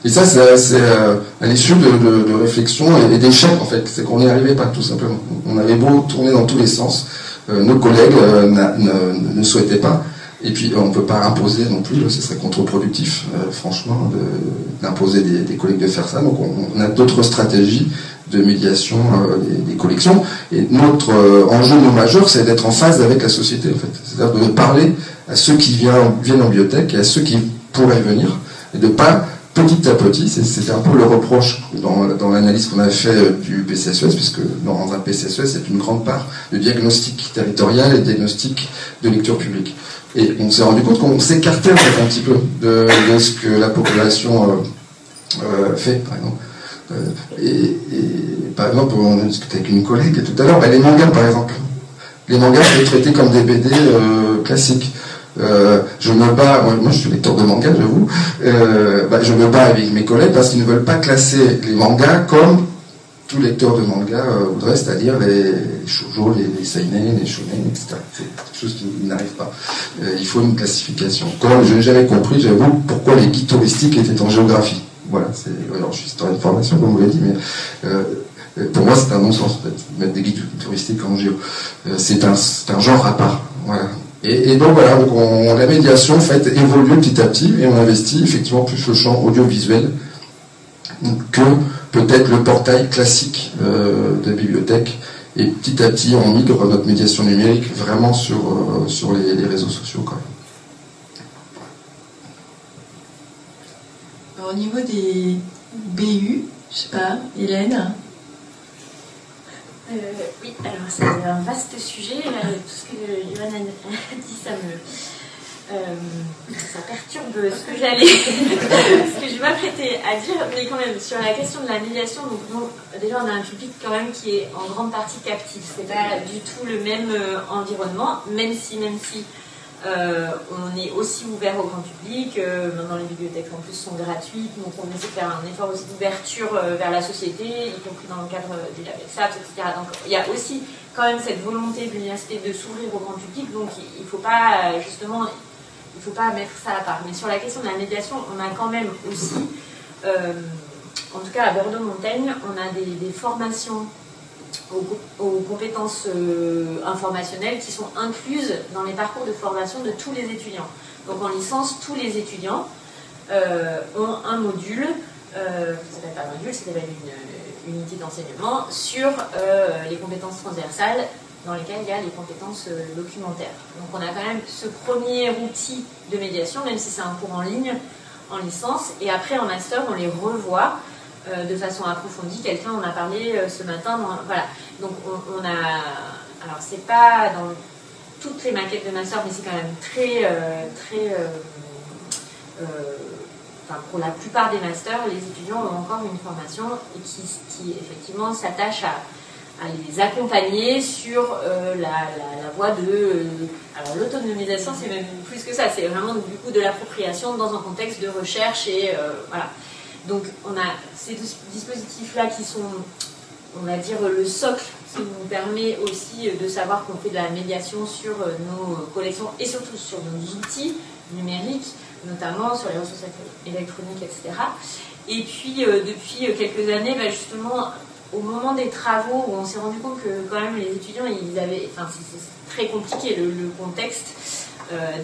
Et ça, c'est à l'issue de réflexions et d'échecs, en fait. C'est qu'on n'y arrivait pas, tout simplement. On avait beau tourner dans tous les sens. Nos collègues ne souhaitaient pas. Et puis, on ne peut pas imposer non plus, ce serait contre-productif, franchement, d'imposer des collègues de faire ça. Donc, on a d'autres stratégies de médiation des collections. Et notre enjeu majeur, c'est d'être en phase avec la société, en fait. C'est-à-dire de parler à ceux qui viennent en bibliothèque et à ceux qui pourraient venir et de pas, petit à petit, c'était un peu le reproche dans l'analyse qu'on a fait du PCSES, puisque dans un PCSES, c'est une grande part de diagnostic territorial et de diagnostic de lecture publique. Et on s'est rendu compte qu'on s'écartait en fait un petit peu de ce que la population fait, par exemple. Et par exemple, on a discuté avec une collègue tout à l'heure, les mangas par exemple. Les mangas sont traités comme des BD classiques. Je me bats, moi je suis lecteur de manga, j'avoue, je me bats avec mes collègues parce qu'ils ne veulent pas classer les mangas comme tout lecteur de manga voudrait, c'est-à-dire les shoujo, les seinen, les shonen, etc. C'est quelque chose qui n'arrive pas. Il faut une classification. Comme je n'ai jamais compris, j'avoue, pourquoi les guides touristiques étaient en géographie. Voilà, alors je suis historien de formation, comme vous l'avez dit, mais pour moi c'est un non-sens de mettre des guides touristiques en géo. C'est un genre à part. Voilà. Et donc voilà, donc la médiation en fait évolue petit à petit et on investit effectivement plus le champ audiovisuel que peut-être le portail classique de bibliothèque. Et petit à petit on migre notre médiation numérique vraiment sur les réseaux sociaux quand même. Au niveau des BU, je sais pas, Hélène. Oui, alors c'est un vaste sujet. Tout ce que Johan a dit, ça perturbe ce que ce que je m'apprêtais à dire, mais quand même sur la question de la médiation. Donc déjà on a un public quand même qui est en grande partie captif. C'est pas du tout le même environnement, même si on est aussi ouvert au grand public. Maintenant les bibliothèques en plus sont gratuites, donc on essaie de faire un effort aussi d'ouverture vers la société, y compris dans le cadre du label SAPS, etc. Donc il y a aussi quand même cette volonté de l'université de s'ouvrir au grand public, donc il ne faut pas mettre ça à part. Mais sur la question de la médiation, on a quand même aussi, en tout cas à Bordeaux-Montaigne, on a des formations aux compétences informationnelles qui sont incluses dans les parcours de formation de tous les étudiants. Donc en licence, tous les étudiants ont un module, ça s'appelle pas un module, ça s'appelle une unité d'enseignement sur les compétences transversales dans lesquelles il y a les compétences documentaires. Donc on a quand même ce premier outil de médiation, même si c'est un cours en ligne, en licence, et après en master on les revoit de façon approfondie. Quelqu'un en a parlé ce matin. Voilà. Donc on a... Alors c'est pas dans toutes les maquettes de master, mais c'est quand même pour la plupart des masters, les étudiants ont encore une formation et qui effectivement s'attache à les accompagner sur la voie de... alors l'autonomisation, c'est même plus que ça, c'est vraiment du coup de l'appropriation dans un contexte de recherche et voilà. Donc on a ces dispositifs-là qui sont, on va dire, le socle qui nous permet aussi de savoir qu'on fait de la médiation sur nos collections et surtout sur nos outils numériques, notamment sur les ressources électroniques, etc. Et puis depuis quelques années, justement, au moment des travaux, où on s'est rendu compte que quand même les étudiants, c'est très compliqué le contexte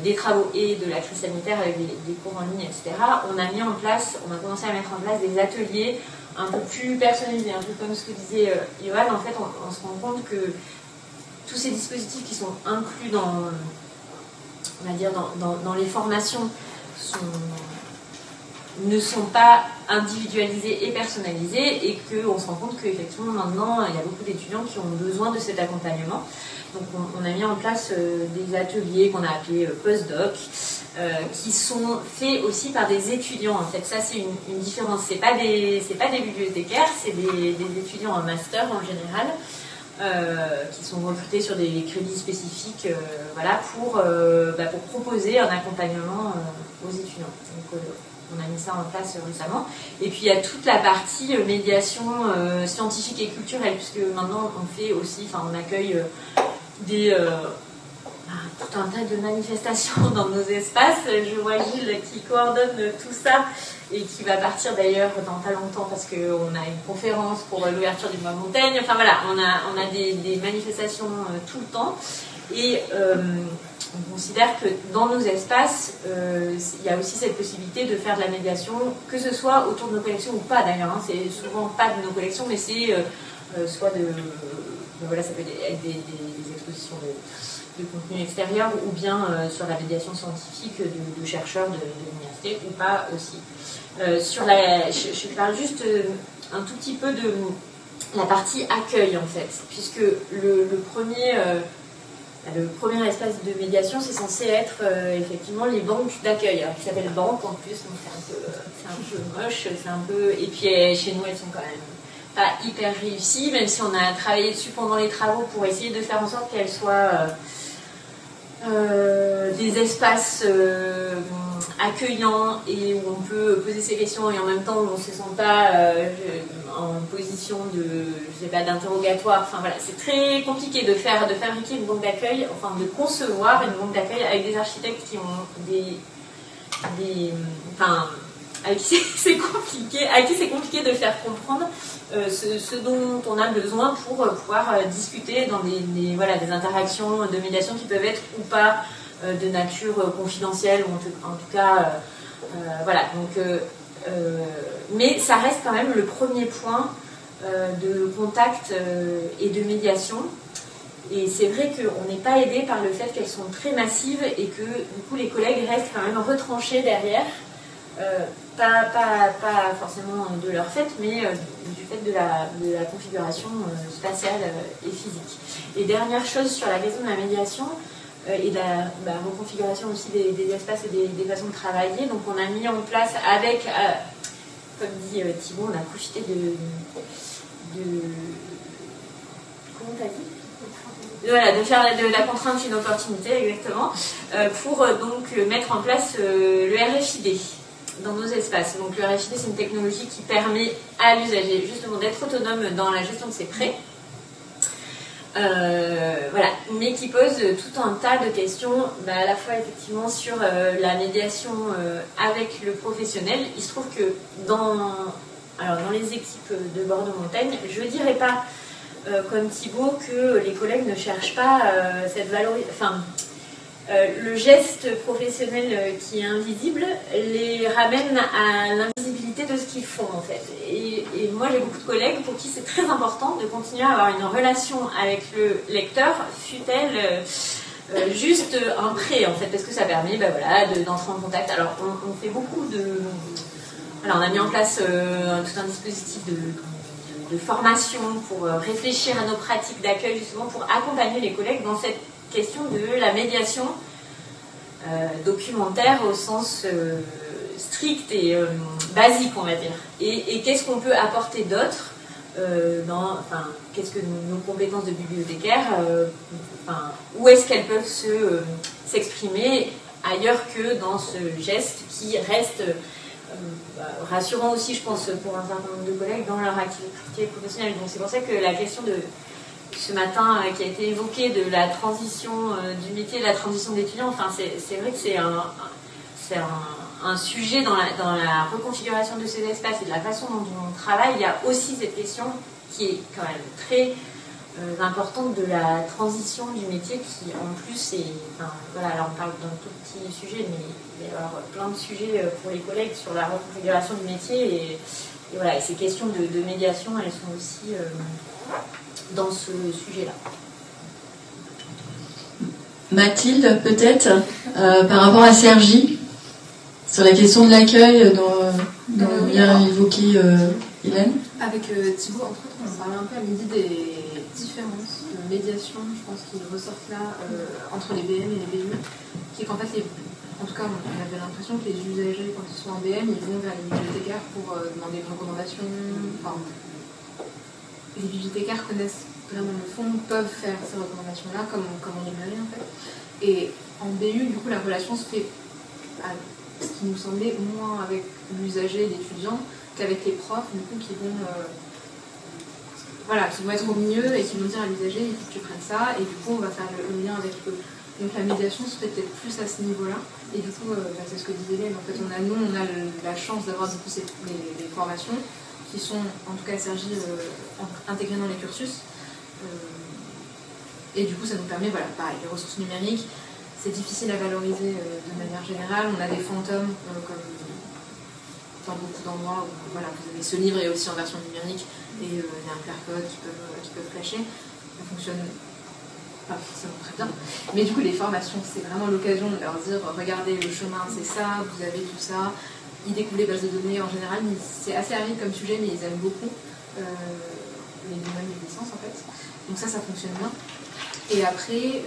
des travaux et de la crise sanitaire avec des cours en ligne, etc. On a commencé à mettre en place des ateliers un peu plus personnalisés, un peu comme ce que disait Johan. En fait, on se rend compte que tous ces dispositifs qui sont inclus dans les formations ne sont pas individualisés et personnalisés, et qu'on se rend compte qu'effectivement maintenant il y a beaucoup d'étudiants qui ont besoin de cet accompagnement. Donc on a mis en place des ateliers qu'on a appelés postdoc, qui sont faits aussi par des étudiants. En fait, ça c'est une différence. C'est pas des bibliothécaires, c'est des étudiants en master en général, qui sont recrutés sur des crédits spécifiques, pour proposer un accompagnement aux étudiants. Donc, on a mis ça en place récemment. Et puis il y a toute la partie médiation scientifique et culturelle, puisque maintenant on fait aussi, on accueille tout un tas de manifestations dans nos espaces. Je vois Gilles qui coordonne tout ça et qui va partir d'ailleurs dans pas longtemps parce qu'on a une conférence pour l'ouverture du mois Montaigne. Enfin voilà, on a des manifestations tout le temps. Et on considère que dans nos espaces, il y a aussi cette possibilité de faire de la médiation, que ce soit autour de nos collections ou pas d'ailleurs. C'est souvent pas de nos collections, mais c'est soit voilà, ça peut être des expositions de contenu extérieur ou bien sur la médiation scientifique de chercheurs de l'université ou pas aussi. Je parle juste un tout petit peu de la partie accueil en fait, puisque le premier espace de médiation c'est censé être effectivement les banques d'accueil, alors qui s'appellent banques en plus, donc c'est un peu moche, c'est un peu, et puis chez nous elles sont quand même pas hyper réussies, même si on a travaillé dessus pendant les travaux pour essayer de faire en sorte qu'elles soient des espaces accueillants et où on peut poser ses questions et en même temps où on ne se sent pas en position d'interrogatoire. Enfin voilà, c'est très compliqué de fabriquer une banque d'accueil, enfin de concevoir une banque d'accueil avec des architectes qui ont à qui c'est compliqué de faire comprendre ce dont on a besoin pour pouvoir discuter dans des interactions de médiation qui peuvent être ou pas de nature confidentielle, ou en tout cas voilà. Donc, mais ça reste quand même le premier point de contact et de médiation. Et c'est vrai qu'on n'est pas aidé par le fait qu'elles sont très massives et que du coup les collègues restent quand même retranchés derrière. Pas forcément de leur fait, mais du fait de la configuration spatiale et physique. Et dernière chose sur la question de la médiation et de la reconfiguration aussi des espaces et des façons de travailler. Donc on a mis en place avec, comme dit Thibaut, on a profité de comment t'as dit ? Voilà, de faire de la contrainte une opportunité, exactement, pour donc mettre en place le RFID dans nos espaces. Donc le RFID, c'est une technologie qui permet à l'usager justement d'être autonome dans la gestion de ses prêts, voilà, mais qui pose tout un tas de questions, à la fois effectivement sur la médiation avec le professionnel. Il se trouve que dans les équipes de Bordeaux-Montagne, je dirais pas comme Thibaut que les collègues ne cherchent pas cette valorisation. Le geste professionnel qui est invisible les ramène à l'invisibilité de ce qu'ils font en fait. Et moi j'ai beaucoup de collègues pour qui c'est très important de continuer à avoir une relation avec le lecteur, fût-elle juste un prêt en fait, parce que ça permet d'entrer en contact. Alors on fait beaucoup de... Alors on a mis en place tout un dispositif de formation pour réfléchir à nos pratiques d'accueil justement pour accompagner les collègues dans cette question de la médiation documentaire au sens strict et basique, on va dire. Et qu'est-ce qu'on peut apporter d'autre qu'est-ce que nos compétences de bibliothécaire, où est-ce qu'elles peuvent s'exprimer ailleurs que dans ce geste qui reste rassurant aussi, je pense, pour un certain nombre de collègues dans leur activité professionnelle. Donc c'est pour ça que la question de ce matin qui a été évoquée de la transition du métier, de la transition d'étudiants, c'est vrai que c'est un sujet dans la reconfiguration de ces espaces et de la façon dont on travaille. Il y a aussi cette question qui est quand même très importante de la transition du métier qui en plus est... alors on parle d'un tout petit sujet, mais il va y avoir plein de sujets pour les collègues sur la reconfiguration du métier et voilà, et ces questions de médiation, elles sont aussi dans ce sujet-là. Mathilde, peut-être, par rapport à Sergi, sur la question de l'accueil dont vient évoquer Hélène. Avec Thibaut, entre autres, on parlait un peu à midi des différences de médiation, je pense, qui ressortent là entre les BM et les BU, qui est qu'en fait, en tout cas, on avait l'impression que les usagers, quand ils sont en BM, ils vont vers les bibliothécaires pour demander une recommandation. Les bibliothécaires connaissent vraiment le fond, peuvent faire ces recommandations-là, comme en librairie en fait. Et en BU, du coup, la relation se fait, ce qui nous semblait, moins avec l'usager, l'étudiant, qu'avec les profs, du coup, qui vont être au milieu et qui vont dire à l'usager, il faut que tu prennes ça, et du coup, on va faire le lien avec eux. Donc la médiation se fait peut-être plus à ce niveau-là. Et du coup, c'est ce que disait Hélène, en fait, on a la chance d'avoir du coup les formations qui sont, en tout cas Sergi, intégrées dans les cursus. Et du coup, ça nous permet, pareil, les ressources numériques, c'est difficile à valoriser de manière générale. On a des fantômes, comme dans beaucoup d'endroits où vous avez ce livre et aussi en version numérique, et il y a un QR code qui peut flasher. ça fonctionne pas forcément très bien. Mais du coup, les formations, c'est vraiment l'occasion de leur dire regardez, le chemin, c'est ça, vous avez tout ça. Ils découvrent les bases de données en général. C'est assez aride comme sujet, mais ils aiment beaucoup les domaines des licences en fait. Donc ça fonctionne bien. Et après,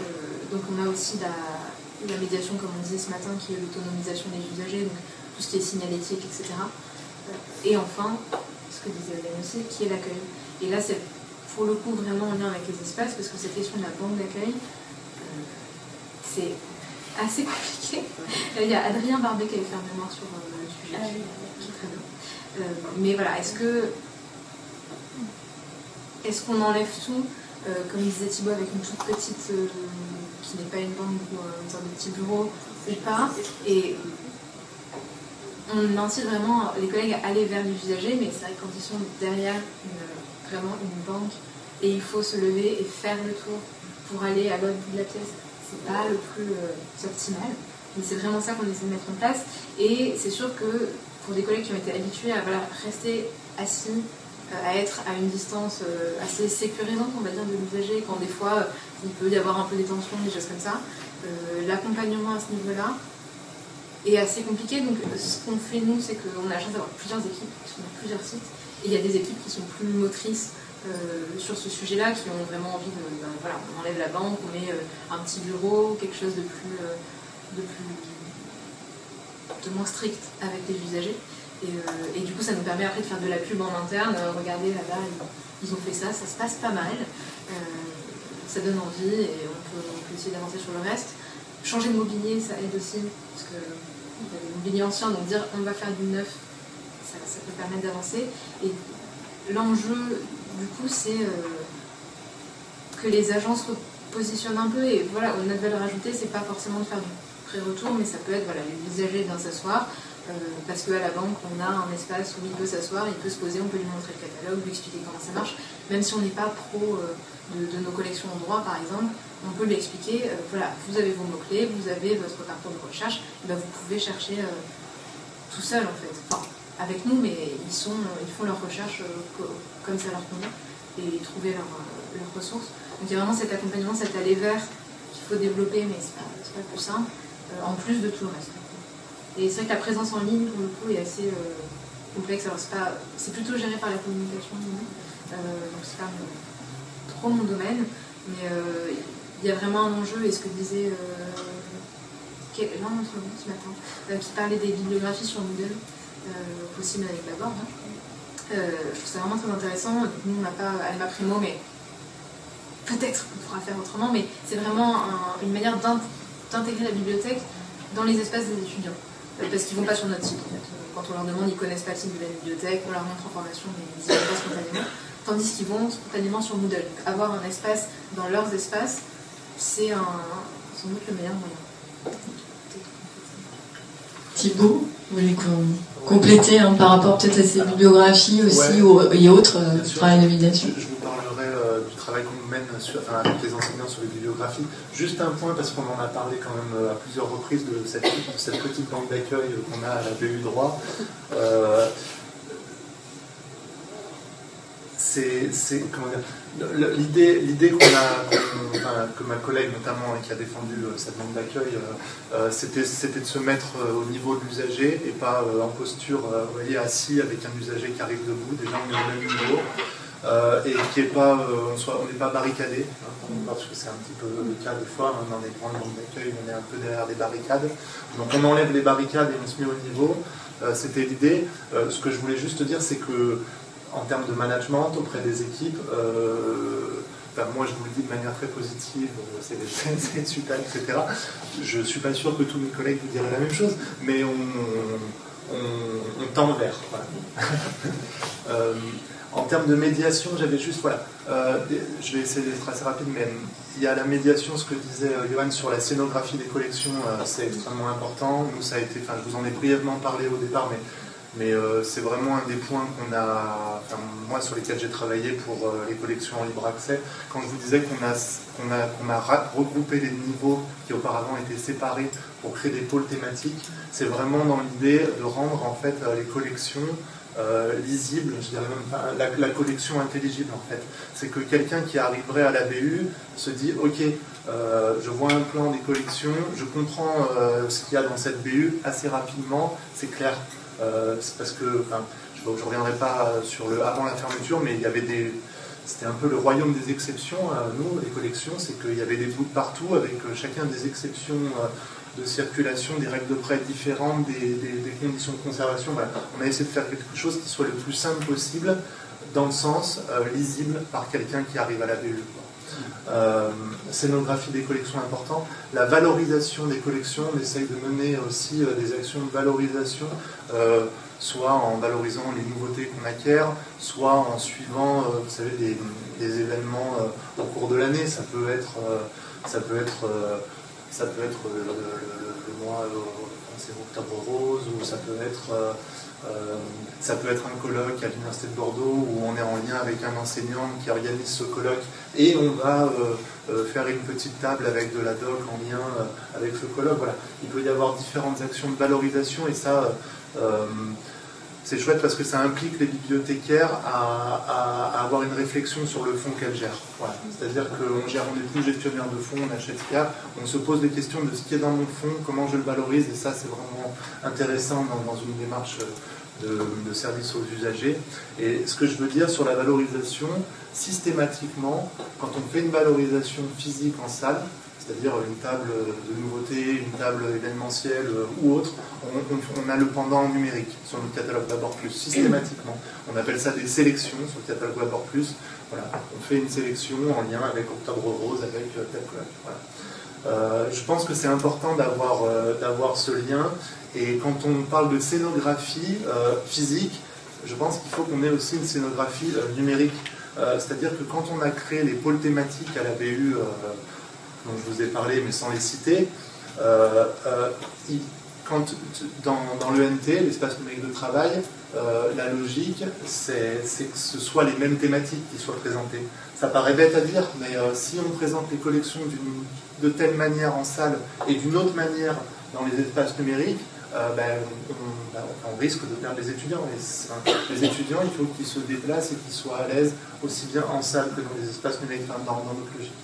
donc on a aussi la médiation, comme on disait ce matin, qui est l'autonomisation des usagers, donc tout ce qui est signalétique, etc. Et enfin, ce que disait Hélène aussi, qui est l'accueil. Et là, c'est pour le coup vraiment en lien avec les espaces, parce que cette question de la banque d'accueil, c'est assez compliqué. Il y a Adrien Barbet qui avait fait un mémoire sur le sujet, qui est très bien. Mais voilà, est-ce qu'on enlève tout, comme disait Thibaut, avec une toute petite, qui n'est pas une banque ou une sorte de petit bureau, ou pas, et on incite vraiment les collègues à aller vers les usagers, mais c'est vrai que quand ils sont derrière vraiment une banque, et il faut se lever et faire le tour pour aller à l'autre bout de la pièce, c'est pas le plus optimal. Mais c'est vraiment ça qu'on essaie de mettre en place. Et c'est sûr que pour des collègues qui ont été habitués à rester assis, à être à une distance assez sécurisante, on va dire, de l'usager, quand des fois il peut y avoir un peu des tensions, des choses comme ça, l'accompagnement à ce niveau-là est assez compliqué. Donc ce qu'on fait nous, c'est qu'on a la chance d'avoir plusieurs équipes qui sont dans plusieurs sites, et il y a des équipes qui sont plus motrices sur ce sujet-là, qui ont vraiment envie voilà, on enlève la banque, on met un petit bureau, quelque chose de moins strict avec les usagers. Et du coup, ça nous permet après de faire de la pub en interne. Regardez là-bas, ils ont fait ça, ça se passe pas mal. Ça donne envie et on peut essayer d'avancer sur le reste. Changer de mobilier, ça aide aussi, parce que le mobilier ancien, donc dire on va faire du neuf, ça peut permettre d'avancer. Et l'enjeu, du coup, c'est que les agences repositionnent un peu. Et voilà, notre valeur ajoutée, c'est pas forcément de faire du pré-retour, mais ça peut être, voilà, les usagers viennent s'asseoir. Parce qu'à la banque, on a un espace où il peut s'asseoir, il peut se poser, on peut lui montrer le catalogue, lui expliquer comment ça marche. Même si on n'est pas pro de nos collections en droit, par exemple, on peut lui expliquer, voilà, vous avez vos mots-clés, vous avez votre parcours de recherche, et ben vous pouvez chercher tout seul, en fait. Enfin, avec nous, mais ils font leur recherche comme ça leur convient, et trouver leurs ressources. Donc il y a vraiment cet accompagnement, cet aller vers qu'il faut développer, mais c'est pas le plus simple, en plus de tout le reste. Et c'est vrai que la présence en ligne, pour le coup, est assez complexe. Alors, c'est plutôt géré par la communication, donc c'est pas trop mon domaine, mais il y a vraiment un enjeu, et ce que disait l'un d'entre vous ce matin, qui parlait des bibliographies sur Moodle, possibles avec la board. Je trouve ça vraiment très intéressant. Nous, on n'a pas Alma Primo, mais peut-être qu'on pourra faire autrement, mais c'est vraiment une manière d'intégrer la bibliothèque dans les espaces des étudiants. Parce qu'ils ne vont pas sur notre site, en fait. Quand on leur demande, ils ne connaissent pas le site de la bibliothèque, on leur montre en formation, mais ils n'y vont pas spontanément. Tandis qu'ils vont spontanément sur Moodle. Donc avoir un espace dans leurs espaces, c'est sans doute le meilleur moyen. Thibaut, vous voulez compléter par rapport peut-être à ces bibliographies aussi et autres travail de médiation? Je vous parlerai du travail qu'on mène avec les enseignants sur les bibliographies. Juste un point, parce qu'on en a parlé quand même à plusieurs reprises de cette petite banque d'accueil qu'on a à la BU Droit. C'est comment dire, l'idée que ma collègue notamment qui a défendu cette banque d'accueil, c'était de se mettre au niveau de l'usager et pas en posture, vous voyez, assis avec un usager qui arrive debout. Déjà on est au même niveau. Et qui est pas, on n'est pas barricadé, parce que c'est un petit peu le cas des fois, dans des grandes banques d'accueil, on est un peu derrière des barricades. Donc on enlève les barricades et on se met au niveau. C'était l'idée. Ce que je voulais juste dire, c'est que en termes de management auprès des équipes, moi je vous le dis de manière très positive, c'est super, etc. Je ne suis pas sûr que tous mes collègues vous diraient la même chose, mais on tend vers. Voilà. En termes de médiation, j'avais juste, je vais essayer d'être assez rapide, mais il y a la médiation, ce que disait Johan sur la scénographie des collections, c'est extrêmement important. Nous, ça a été, je vous en ai brièvement parlé au départ, mais c'est vraiment un des points moi sur lesquels j'ai travaillé pour les collections en libre accès. Quand je vous disais qu'on a regroupé les niveaux qui auparavant étaient séparés pour créer des pôles thématiques, c'est vraiment dans l'idée de rendre en fait les collections lisible, je dirais même pas, la collection intelligible en fait. C'est que quelqu'un qui arriverait à la BU se dit ok, je vois un plan des collections, je comprends ce qu'il y a dans cette BU assez rapidement, c'est clair. C'est parce que, je ne reviendrai pas sur le avant la fermeture, mais il y avait c'était un peu le royaume des exceptions, nous, les collections, c'est qu'il y avait des bouts de partout avec chacun des exceptions de circulation, des règles de prêt différentes, des conditions de conservation. Voilà. On a essayé de faire quelque chose qui soit le plus simple possible, dans le sens lisible par quelqu'un qui arrive à la BU. Scénographie des collections important, la valorisation des collections, on essaye de mener aussi des actions de valorisation, soit en valorisant les nouveautés qu'on acquiert, soit en suivant, vous savez, des événements au cours de l'année. Ça peut être le mois, c'est Octobre Rose, ou ça peut être un colloque à l'Université de Bordeaux où on est en lien avec un enseignant qui organise ce colloque et on va faire une petite table avec de la doc en lien avec ce colloque. Voilà. Il peut y avoir différentes actions de valorisation et ça, c'est chouette parce que ça implique les bibliothécaires à avoir une réflexion sur le fonds qu'elles gèrent. Voilà. C'est-à-dire qu'on n'est plus gestionnaire de fonds, on achète ce qu'il y a, on se pose des questions de ce qui est dans mon fonds, comment je le valorise, et ça c'est vraiment intéressant dans une démarche de service aux usagers. Et ce que je veux dire sur la valorisation, systématiquement, quand on fait une valorisation physique en salle, c'est-à-dire une table de nouveautés, une table événementielle ou autre, on a le pendant numérique sur le catalogue d'abord plus, systématiquement. On appelle ça des sélections sur le catalogue d'abord plus. Voilà. On fait une sélection en lien avec Octobre Rose, avec tel colloque. Voilà. Je pense que c'est important d'avoir ce lien. Et quand on parle de scénographie physique, je pense qu'il faut qu'on ait aussi une scénographie numérique. C'est-à-dire que quand on a créé les pôles thématiques à la BU, dont je vous ai parlé mais sans les citer, dans l'ENT, l'espace numérique de travail, la logique, c'est que ce soit les mêmes thématiques qui soient présentées. Ça paraît bête à dire, mais si on présente les collections de telle manière en salle et d'une autre manière dans les espaces numériques, on risque de perdre les étudiants. Et les étudiants, il faut qu'ils se déplacent et qu'ils soient à l'aise aussi bien en salle que dans les espaces numériques, dans notre logique.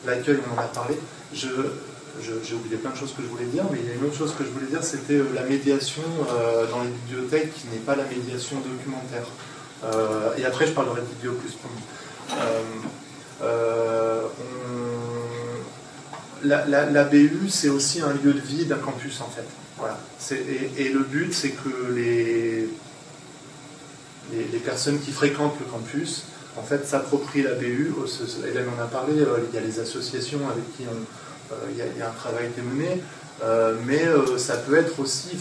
L'accueil, on en a parlé. J'ai oublié plein de choses que je voulais dire, mais il y a une autre chose que je voulais dire, c'était la médiation dans les bibliothèques qui n'est pas la médiation documentaire. Et après, je parlerai de vidéo plus. La BU, c'est aussi un lieu de vie d'un campus, en fait. Voilà. Et le but, c'est que les personnes qui fréquentent le campus, en fait, s'approprient la BU. Hélène en a parlé, il y a les associations avec qui il y a un travail qui est mené, mais ça peut être aussi,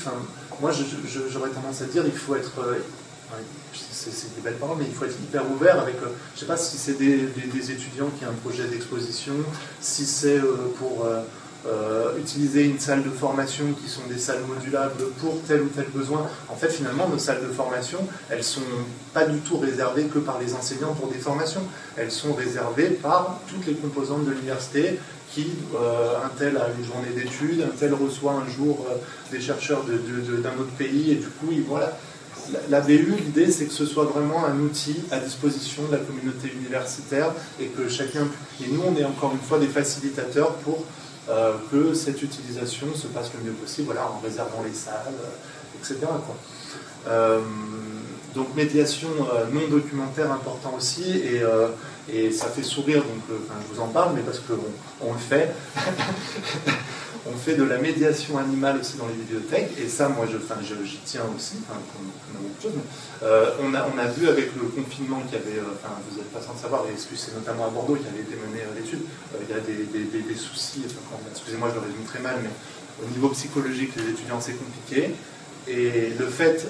moi j'aurais tendance à dire, il faut être, c'est des belles paroles, mais il faut être hyper ouvert avec, je ne sais pas si c'est des étudiants qui ont un projet d'exposition, si c'est pour utiliser une salle de formation qui sont des salles modulables pour tel ou tel besoin. En fait, finalement, nos salles de formation, elles ne sont pas du tout réservées que par les enseignants pour des formations. Elles sont réservées par toutes les composantes de l'université qui, un tel a une journée d'études, un tel reçoit un jour des chercheurs d'un autre pays, et du coup, voilà. La BU, l'idée, c'est que ce soit vraiment un outil à disposition de la communauté universitaire et que chacun... Et nous, on est encore une fois des facilitateurs pour que cette utilisation se passe le mieux possible, voilà, en réservant les salles, etc. Donc médiation non documentaire important aussi, et ça fait sourire, donc je vous en parle, mais parce qu'on le fait. On fait de la médiation animale aussi dans les bibliothèques, et ça, moi, j'y tiens aussi, comme beaucoup de choses. On a vu avec le confinement qu'il y avait, vous n'êtes pas sans savoir, et c'est notamment à Bordeaux qui avait été mené l'étude, il y a des soucis, excusez-moi, je le résume très mal, mais au niveau psychologique, les étudiants, c'est compliqué, et le fait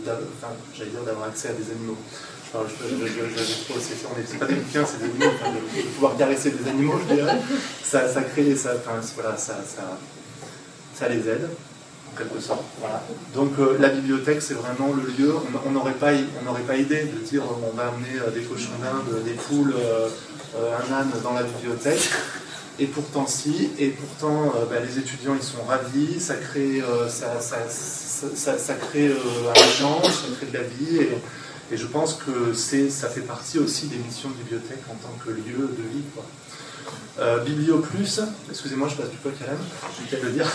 d'avoir accès à des animaux. C'est pas des bouquins, c'est des animaux, de pouvoir caresser des animaux, je dirais, ça crée, ça les aide, en quelque sorte. Voilà. Donc la bibliothèque, c'est vraiment le lieu, on n'aurait pas idée de dire on va amener des cochons d'Inde, des poules, un âne dans la bibliothèque. et pourtant si, et pourtant les étudiants ils sont ravis, ça crée, ça crée un échange, ça crée de la vie, et je pense que ça fait partie aussi des missions de bibliothèque en tant que lieu de vie, quoi. Biblio Plus, excusez-moi, je passe du coq à l'âne, j'ai qu'à le dire.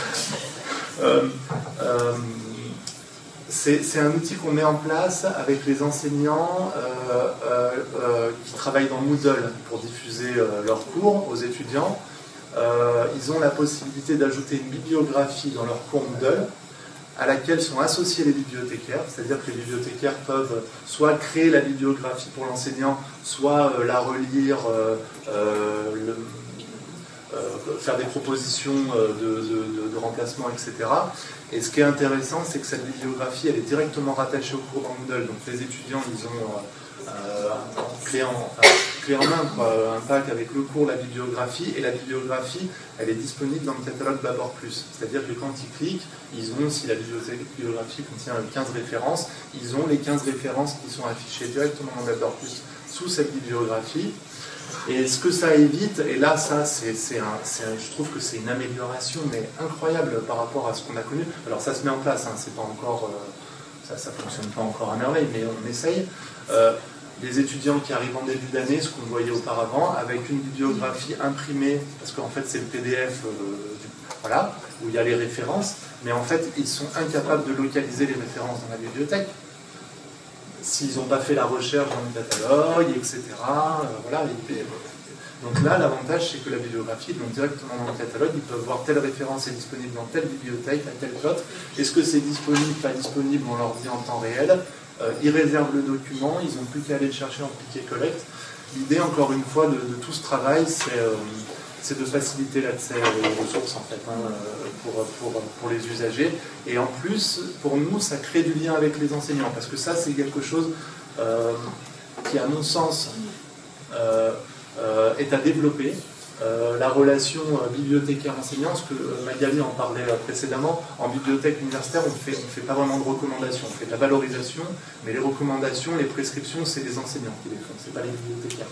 C'est un outil qu'on met en place avec les enseignants qui travaillent dans Moodle pour diffuser leurs cours aux étudiants. Ils ont la possibilité d'ajouter une bibliographie dans leur cours Moodle à laquelle sont associés les bibliothécaires, c'est-à-dire que les bibliothécaires peuvent soit créer la bibliographie pour l'enseignant, soit la relire, faire des propositions de remplacement, etc. Et ce qui est intéressant, c'est que cette bibliographie, elle est directement rattachée au cours dans Moodle. Donc les étudiants, ils ont clé en main, quoi, un pack avec le cours, la bibliographie, et la bibliographie, elle est disponible dans le catalogue Babor+. C'est-à-dire que quand ils cliquent, ils ont, si la bibliographie contient 15 références, ils ont les 15 références qui sont affichées directement dans Babor+, sous cette bibliographie. Et ce que ça évite, et là, ça, je trouve que c'est une amélioration, mais incroyable par rapport à ce qu'on a connu. Alors ça se met en place, hein, c'est pas encore, ça fonctionne pas encore à merveille, mais on essaye. Les étudiants qui arrivent en début d'année, ce qu'on voyait auparavant, avec une bibliographie imprimée, parce qu'en fait c'est le PDF, voilà, où il y a les références, mais en fait ils sont incapables de localiser les références dans la bibliothèque. S'ils n'ont pas fait la recherche dans le catalogue, etc. Voilà. Donc là, l'avantage, c'est que la bibliographie, donc directement dans le catalogue, ils peuvent voir telle référence est disponible dans telle bibliothèque, à tel code. Est-ce que c'est disponible, pas disponible, on leur dit en temps réel. Ils réservent le document, ils n'ont plus qu'à aller le chercher en click et collect. L'idée, encore une fois, de tout ce travail, c'est de faciliter l'accès aux ressources, en fait, pour les usagers. Et en plus, pour nous, ça crée du lien avec les enseignants, parce que ça, c'est quelque chose qui, à mon sens, est à développer. La relation bibliothécaire-enseignant, ce que Magali en parlait précédemment, en bibliothèque universitaire, on fait pas vraiment de recommandations, on fait de la valorisation, mais les recommandations, les prescriptions, c'est les enseignants qui les font, c'est pas les bibliothécaires.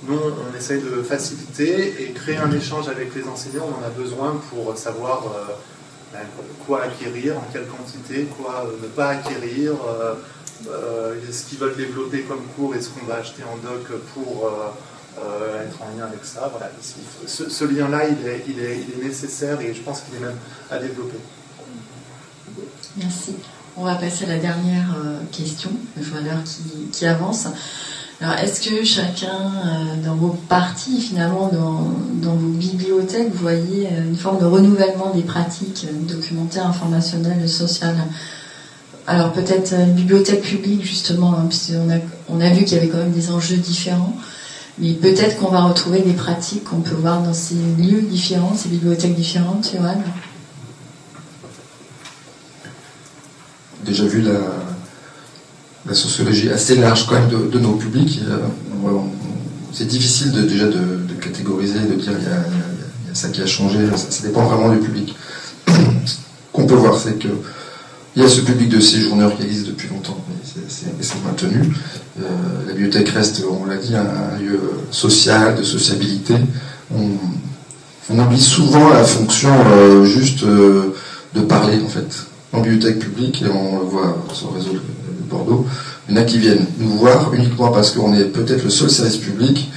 Nous, on essaye de faciliter et créer un échange avec les enseignants, on en a besoin pour savoir quoi acquérir, en quelle quantité, quoi ne pas acquérir, ce qu'ils veulent développer comme cours et ce qu'on va acheter en doc pour être en lien avec ça. Voilà. Ce lien-là, il est nécessaire et je pense qu'il est même à développer. Merci. On va passer à la dernière question. Je vois l'heure qui avance. Alors, est-ce que chacun, dans vos parties, finalement, dans vos bibliothèques, vous voyez une forme de renouvellement des pratiques documentaires, informationnelles, sociales? Alors, peut-être une bibliothèque publique, justement, hein, puisqu'on a vu qu'il y avait quand même des enjeux différents, mais peut-être qu'on va retrouver des pratiques qu'on peut voir dans ces lieux différents, ces bibliothèques différentes, Johan. Déjà vu la sociologie assez large quand même de nos publics. C'est difficile déjà de catégoriser, de dire il y a ça qui a changé, ça dépend vraiment du public. Ce qu'on peut voir, c'est que il y a ce public de séjourneurs qui existe depuis longtemps, et c'est maintenu. La bibliothèque reste, on l'a dit, un lieu social, de sociabilité. On oublie souvent la fonction juste de parler, en fait. En bibliothèque publique, et on le voit sur le réseau de Bordeaux, il y en a qui viennent nous voir uniquement parce qu'on est peut-être le seul service public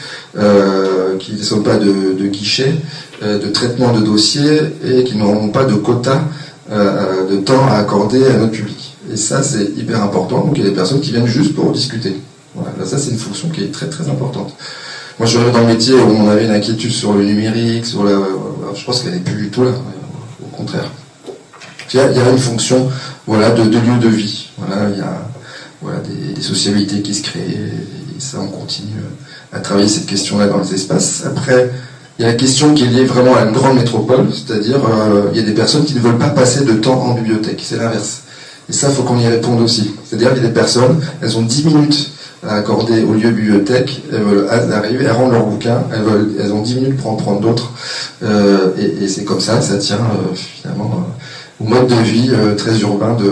qui ne sont pas de guichet, de traitement de dossiers et qui n'auront pas de quota de temps à accorder à notre public. Et ça, c'est hyper important. Donc il y a des personnes qui viennent juste pour discuter. Voilà. Là, ça, c'est une fonction qui est très très importante. Moi, je suis dans le métier où on avait une inquiétude sur le numérique, je pense qu'elle n'est plus du tout là, au contraire. Il y a une fonction, voilà, de lieu de vie. Voilà, il y a des sociabilités qui se créent, et ça, on continue à travailler cette question-là dans les espaces. Après, il y a la question qui est liée vraiment à une grande métropole, c'est-à-dire il y a des personnes qui ne veulent pas passer de temps en bibliothèque, c'est l'inverse. Et ça, il faut qu'on y réponde aussi. C'est-à-dire qu'il y a des personnes, elles ont 10 minutes à accorder au lieu bibliothèque, elles veulent arriver à rendre leur bouquin, elles ont 10 minutes pour en prendre d'autres, et c'est comme ça, ça tient finalement au mode de vie très urbain d'une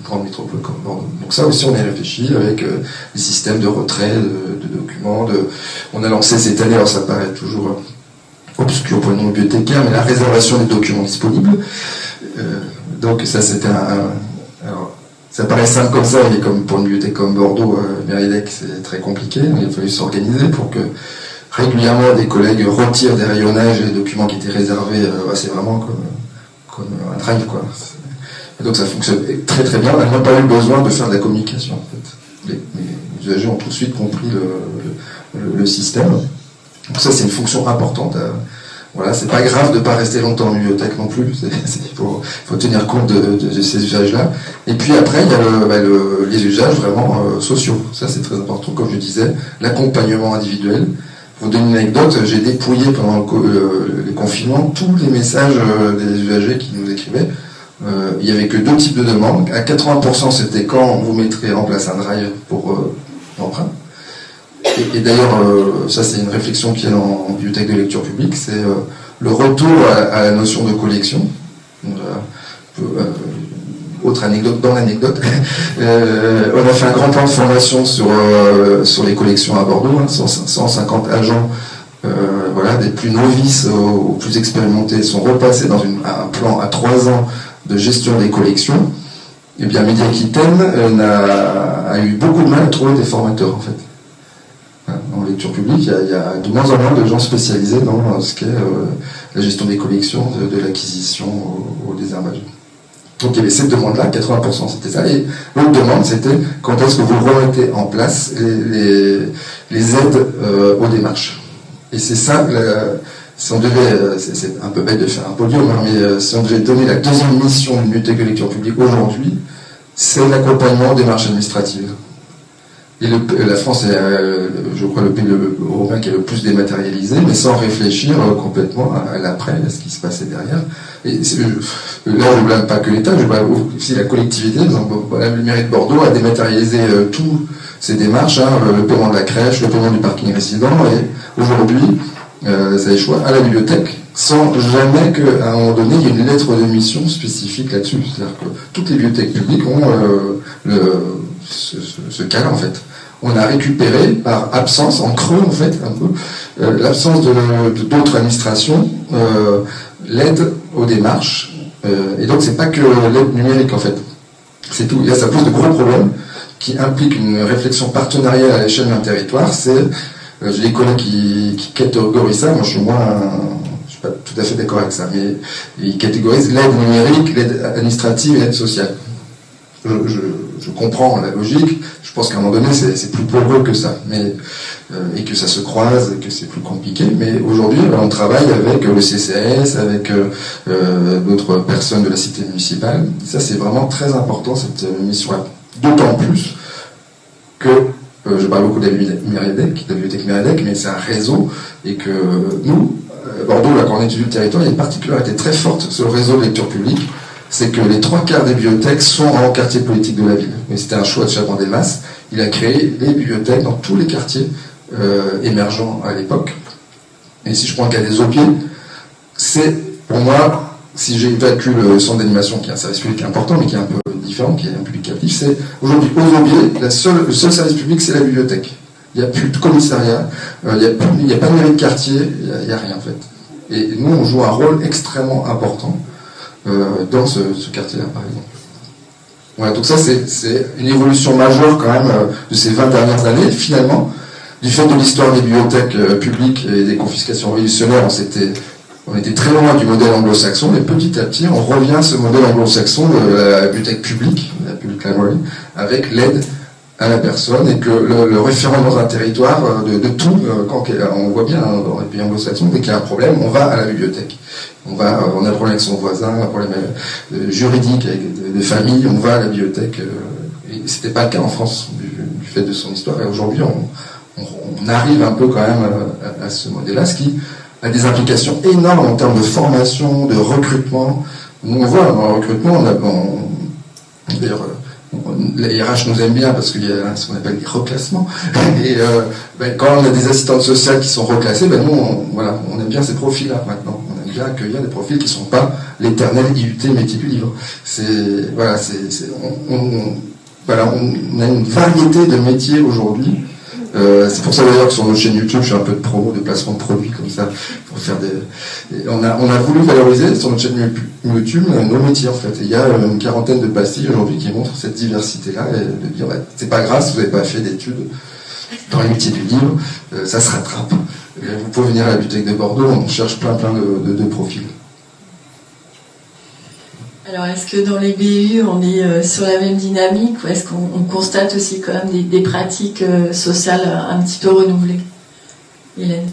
grande métropole comme Bordeaux. Donc ça aussi, on y réfléchi avec des systèmes de retrait de documents. On a lancé cette année, alors ça paraît toujours obscur pour le non-bibliothécaire, mais la réservation des documents disponibles. Donc ça, c'était alors, ça paraît simple comme ça, mais comme pour une bibliothèque comme Bordeaux, Mériadec, c'est très compliqué. Il a fallu s'organiser pour que régulièrement des collègues retirent des rayonnages et des documents qui étaient réservés. C'est vraiment comme un drive, quoi. Et donc ça fonctionne très très bien. On n'a même pas eu besoin de faire de la communication, en fait. Les usagers ont tout de suite compris le système. Donc ça, c'est une fonction importante. Voilà, c'est pas grave de pas rester longtemps en bibliothèque non plus. Il faut tenir compte de ces usages-là. Et puis après, il y a les usages vraiment sociaux. Ça, c'est très important. Comme je disais, l'accompagnement individuel. Pour vous donner une anecdote, j'ai dépouillé pendant les confinements tous les messages des usagers qui nous écrivaient. Il n'y avait que 2 types de demandes. À 80%, c'était quand vous mettrez en place un drive pour l'emprunt. Et d'ailleurs, ça c'est une réflexion qui est en bibliothèque de lecture publique, c'est le retour à la notion de collection. Autre anecdote dans l'anecdote, on a fait un grand plan de formation sur les collections à Bordeaux, 150 agents, des plus novices aux plus expérimentés sont repassés dans un plan à 3 ans de gestion des collections. Et bien Midi Aquitaine a eu beaucoup de mal à trouver des formateurs en fait. En lecture publique, il y a de moins en moins de gens spécialisés dans ce qu'est la gestion des collections, de l'acquisition au désherbage. Donc il y avait cette demande-là, 80% c'était ça, et l'autre demande c'était quand est-ce que vous remettez en place les aides aux démarches. Et c'est ça, si on devait, c'est un peu bête de faire un podium, mais si on devait donner la deuxième mission d'une bibliothèque de lecture publique aujourd'hui, c'est l'accompagnement aux démarches administratives. Et la France est, je crois, le pays européen qui est le plus dématérialisé, mais sans réfléchir complètement à l'après, à ce qui se passait derrière. Et là, je ne blâme pas que l'État, je blâme aussi la collectivité. Par exemple, la mairie de Bordeaux a dématérialisé toutes ces démarches, le paiement de la crèche, le paiement du parking résident, et aujourd'hui, ça échoue à la bibliothèque, sans jamais qu'à un moment donné, il y ait une lettre de mission spécifique là-dessus. C'est-à-dire que toutes les bibliothèques publiques ont ce cas-là en fait. On a récupéré par absence, en creux en fait, un peu, l'absence d'autres administrations, l'aide aux démarches, et donc c'est pas que l'aide numérique en fait, c'est tout. Et là ça pose de gros problèmes qui impliquent une réflexion partenariale à l'échelle d'un territoire. J'ai des collègues qui catégorisent ça, moi je suis pas tout à fait d'accord avec ça, mais ils catégorisent l'aide numérique, l'aide administrative et l'aide sociale. Je comprends la logique, je pense qu'à un moment donné c'est plus poreux que ça, et que ça se croise, et que c'est plus compliqué, mais aujourd'hui on travaille avec le CCAS, avec d'autres personnes de la cité municipale, et ça c'est vraiment très important cette mission-là, d'autant plus que je parle beaucoup de la bibliothèque Mériadec, mais c'est un réseau, et que nous, Bordeaux, là, quand on étudie le territoire, il y a une particularité très forte sur le réseau de lecture publique, c'est que les 3/4 des bibliothèques sont en quartier politique de la ville. Mais c'était un choix de Chaban-Delmas. Il a créé les bibliothèques dans tous les quartiers émergents à l'époque. Et si je prends le cas des Aubiers, c'est, pour moi, si j'évacue le centre d'animation, qui est un service public important, mais qui est un peu différent, qui est un public captif, c'est aujourd'hui, aux Aubiers, le seul service public, c'est la bibliothèque. Il n'y a plus de commissariat, il n'y a pas de mairie de quartier, il n'y a rien en fait. Et nous, on joue un rôle extrêmement important dans ce quartier-là, par exemple. Voilà, donc ça, c'est une évolution majeure quand même de ces 20 dernières années. Finalement, du fait de l'histoire des bibliothèques publiques et des confiscations révolutionnaires, on était très loin du modèle anglo-saxon, mais petit à petit, on revient à ce modèle anglo-saxon de la bibliothèque publique, la public library, avec l'aide à la personne, et que le référent dans un territoire de tout, quand on voit bien dans les pays anglo-saxons, dès qu'il y a un problème, on va à la bibliothèque. On a un problème avec son voisin, un problème juridique avec de famille, on va à la bibliothèque. Et c'était pas le cas en France du fait de son histoire. Et aujourd'hui, on arrive un peu quand même à ce modèle-là, ce qui a des implications énormes en termes de formation, de recrutement. On voit dans le recrutement, d'ailleurs, les RH nous aiment bien parce qu'il y a ce qu'on appelle des reclassements. Et quand on a des assistantes sociales qui sont reclassées, nous, on aime bien ces profils-là maintenant. On aime bien accueillir des profils qui ne sont pas l'éternel IUT métier du livre. voilà, on a une variété de métiers aujourd'hui. C'est pour ça d'ailleurs que sur notre chaîne YouTube, je fais un peu de promo, de placement de produits comme ça, pour faire on a voulu valoriser sur notre chaîne YouTube nos métiers en fait. Et il y a une quarantaine de pastilles aujourd'hui qui montrent cette diversité-là et de dire, c'est pas grave si vous n'avez pas fait d'études dans les métiers du livre, ça se rattrape. Vous pouvez venir à la bibliothèque de Bordeaux, on cherche plein de profils. Alors, est-ce que dans les BU, on est sur la même dynamique ou est-ce qu'on constate aussi quand même des pratiques sociales un petit peu renouvelées? Hélène?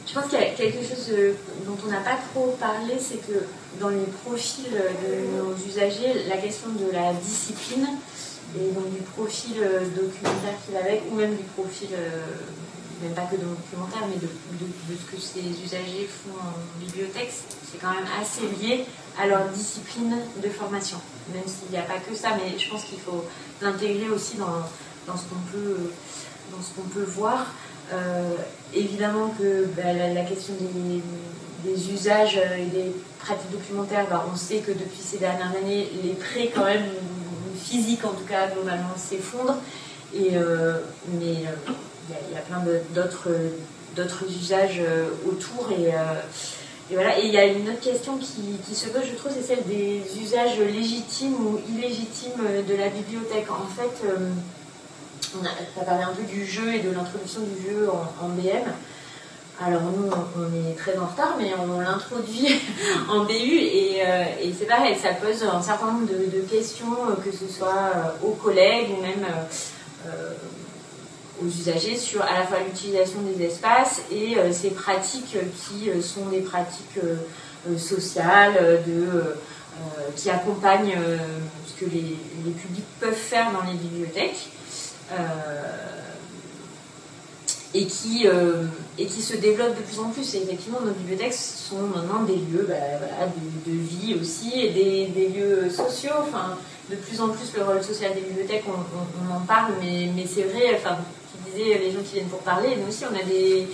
Je pense qu'il y a quelque chose dont on n'a pas trop parlé, c'est que dans les profils de nos usagers, la question de la discipline et donc du profil documentaire qu'il a avec, ou même du profil, même pas que documentaire, mais de ce que ces usagers font en bibliothèque, c'est quand même assez lié à leur discipline de formation. Même s'il n'y a pas que ça, mais je pense qu'il faut l'intégrer aussi dans ce qu'on peut voir. Évidemment que la question des usages et des pratiques documentaires, on sait que depuis ces dernières années, les prêts quand même physiques en tout cas globalement s'effondrent, mais il y a plein d'autres usages autour et voilà. Et il y a une autre question qui se pose, je trouve, c'est celle des usages légitimes ou illégitimes de la bibliothèque. En fait, ça parlait un peu du jeu et de l'introduction du jeu en BM. Alors nous, on est très en retard, mais on l'introduit en BU et c'est pareil, ça pose un certain nombre de questions, que ce soit aux collègues ou même aux usagers, sur à la fois l'utilisation des espaces et ces pratiques qui sont des pratiques sociales, qui accompagnent ce que les publics peuvent faire dans les bibliothèques. Et qui se développent de plus en plus. Et effectivement, nos bibliothèques sont maintenant des lieux de vie aussi, et des lieux sociaux. Enfin, de plus en plus, le rôle social des bibliothèques, on en parle, mais c'est vrai, enfin, tu disais, les gens qui viennent pour parler, et nous aussi, on a des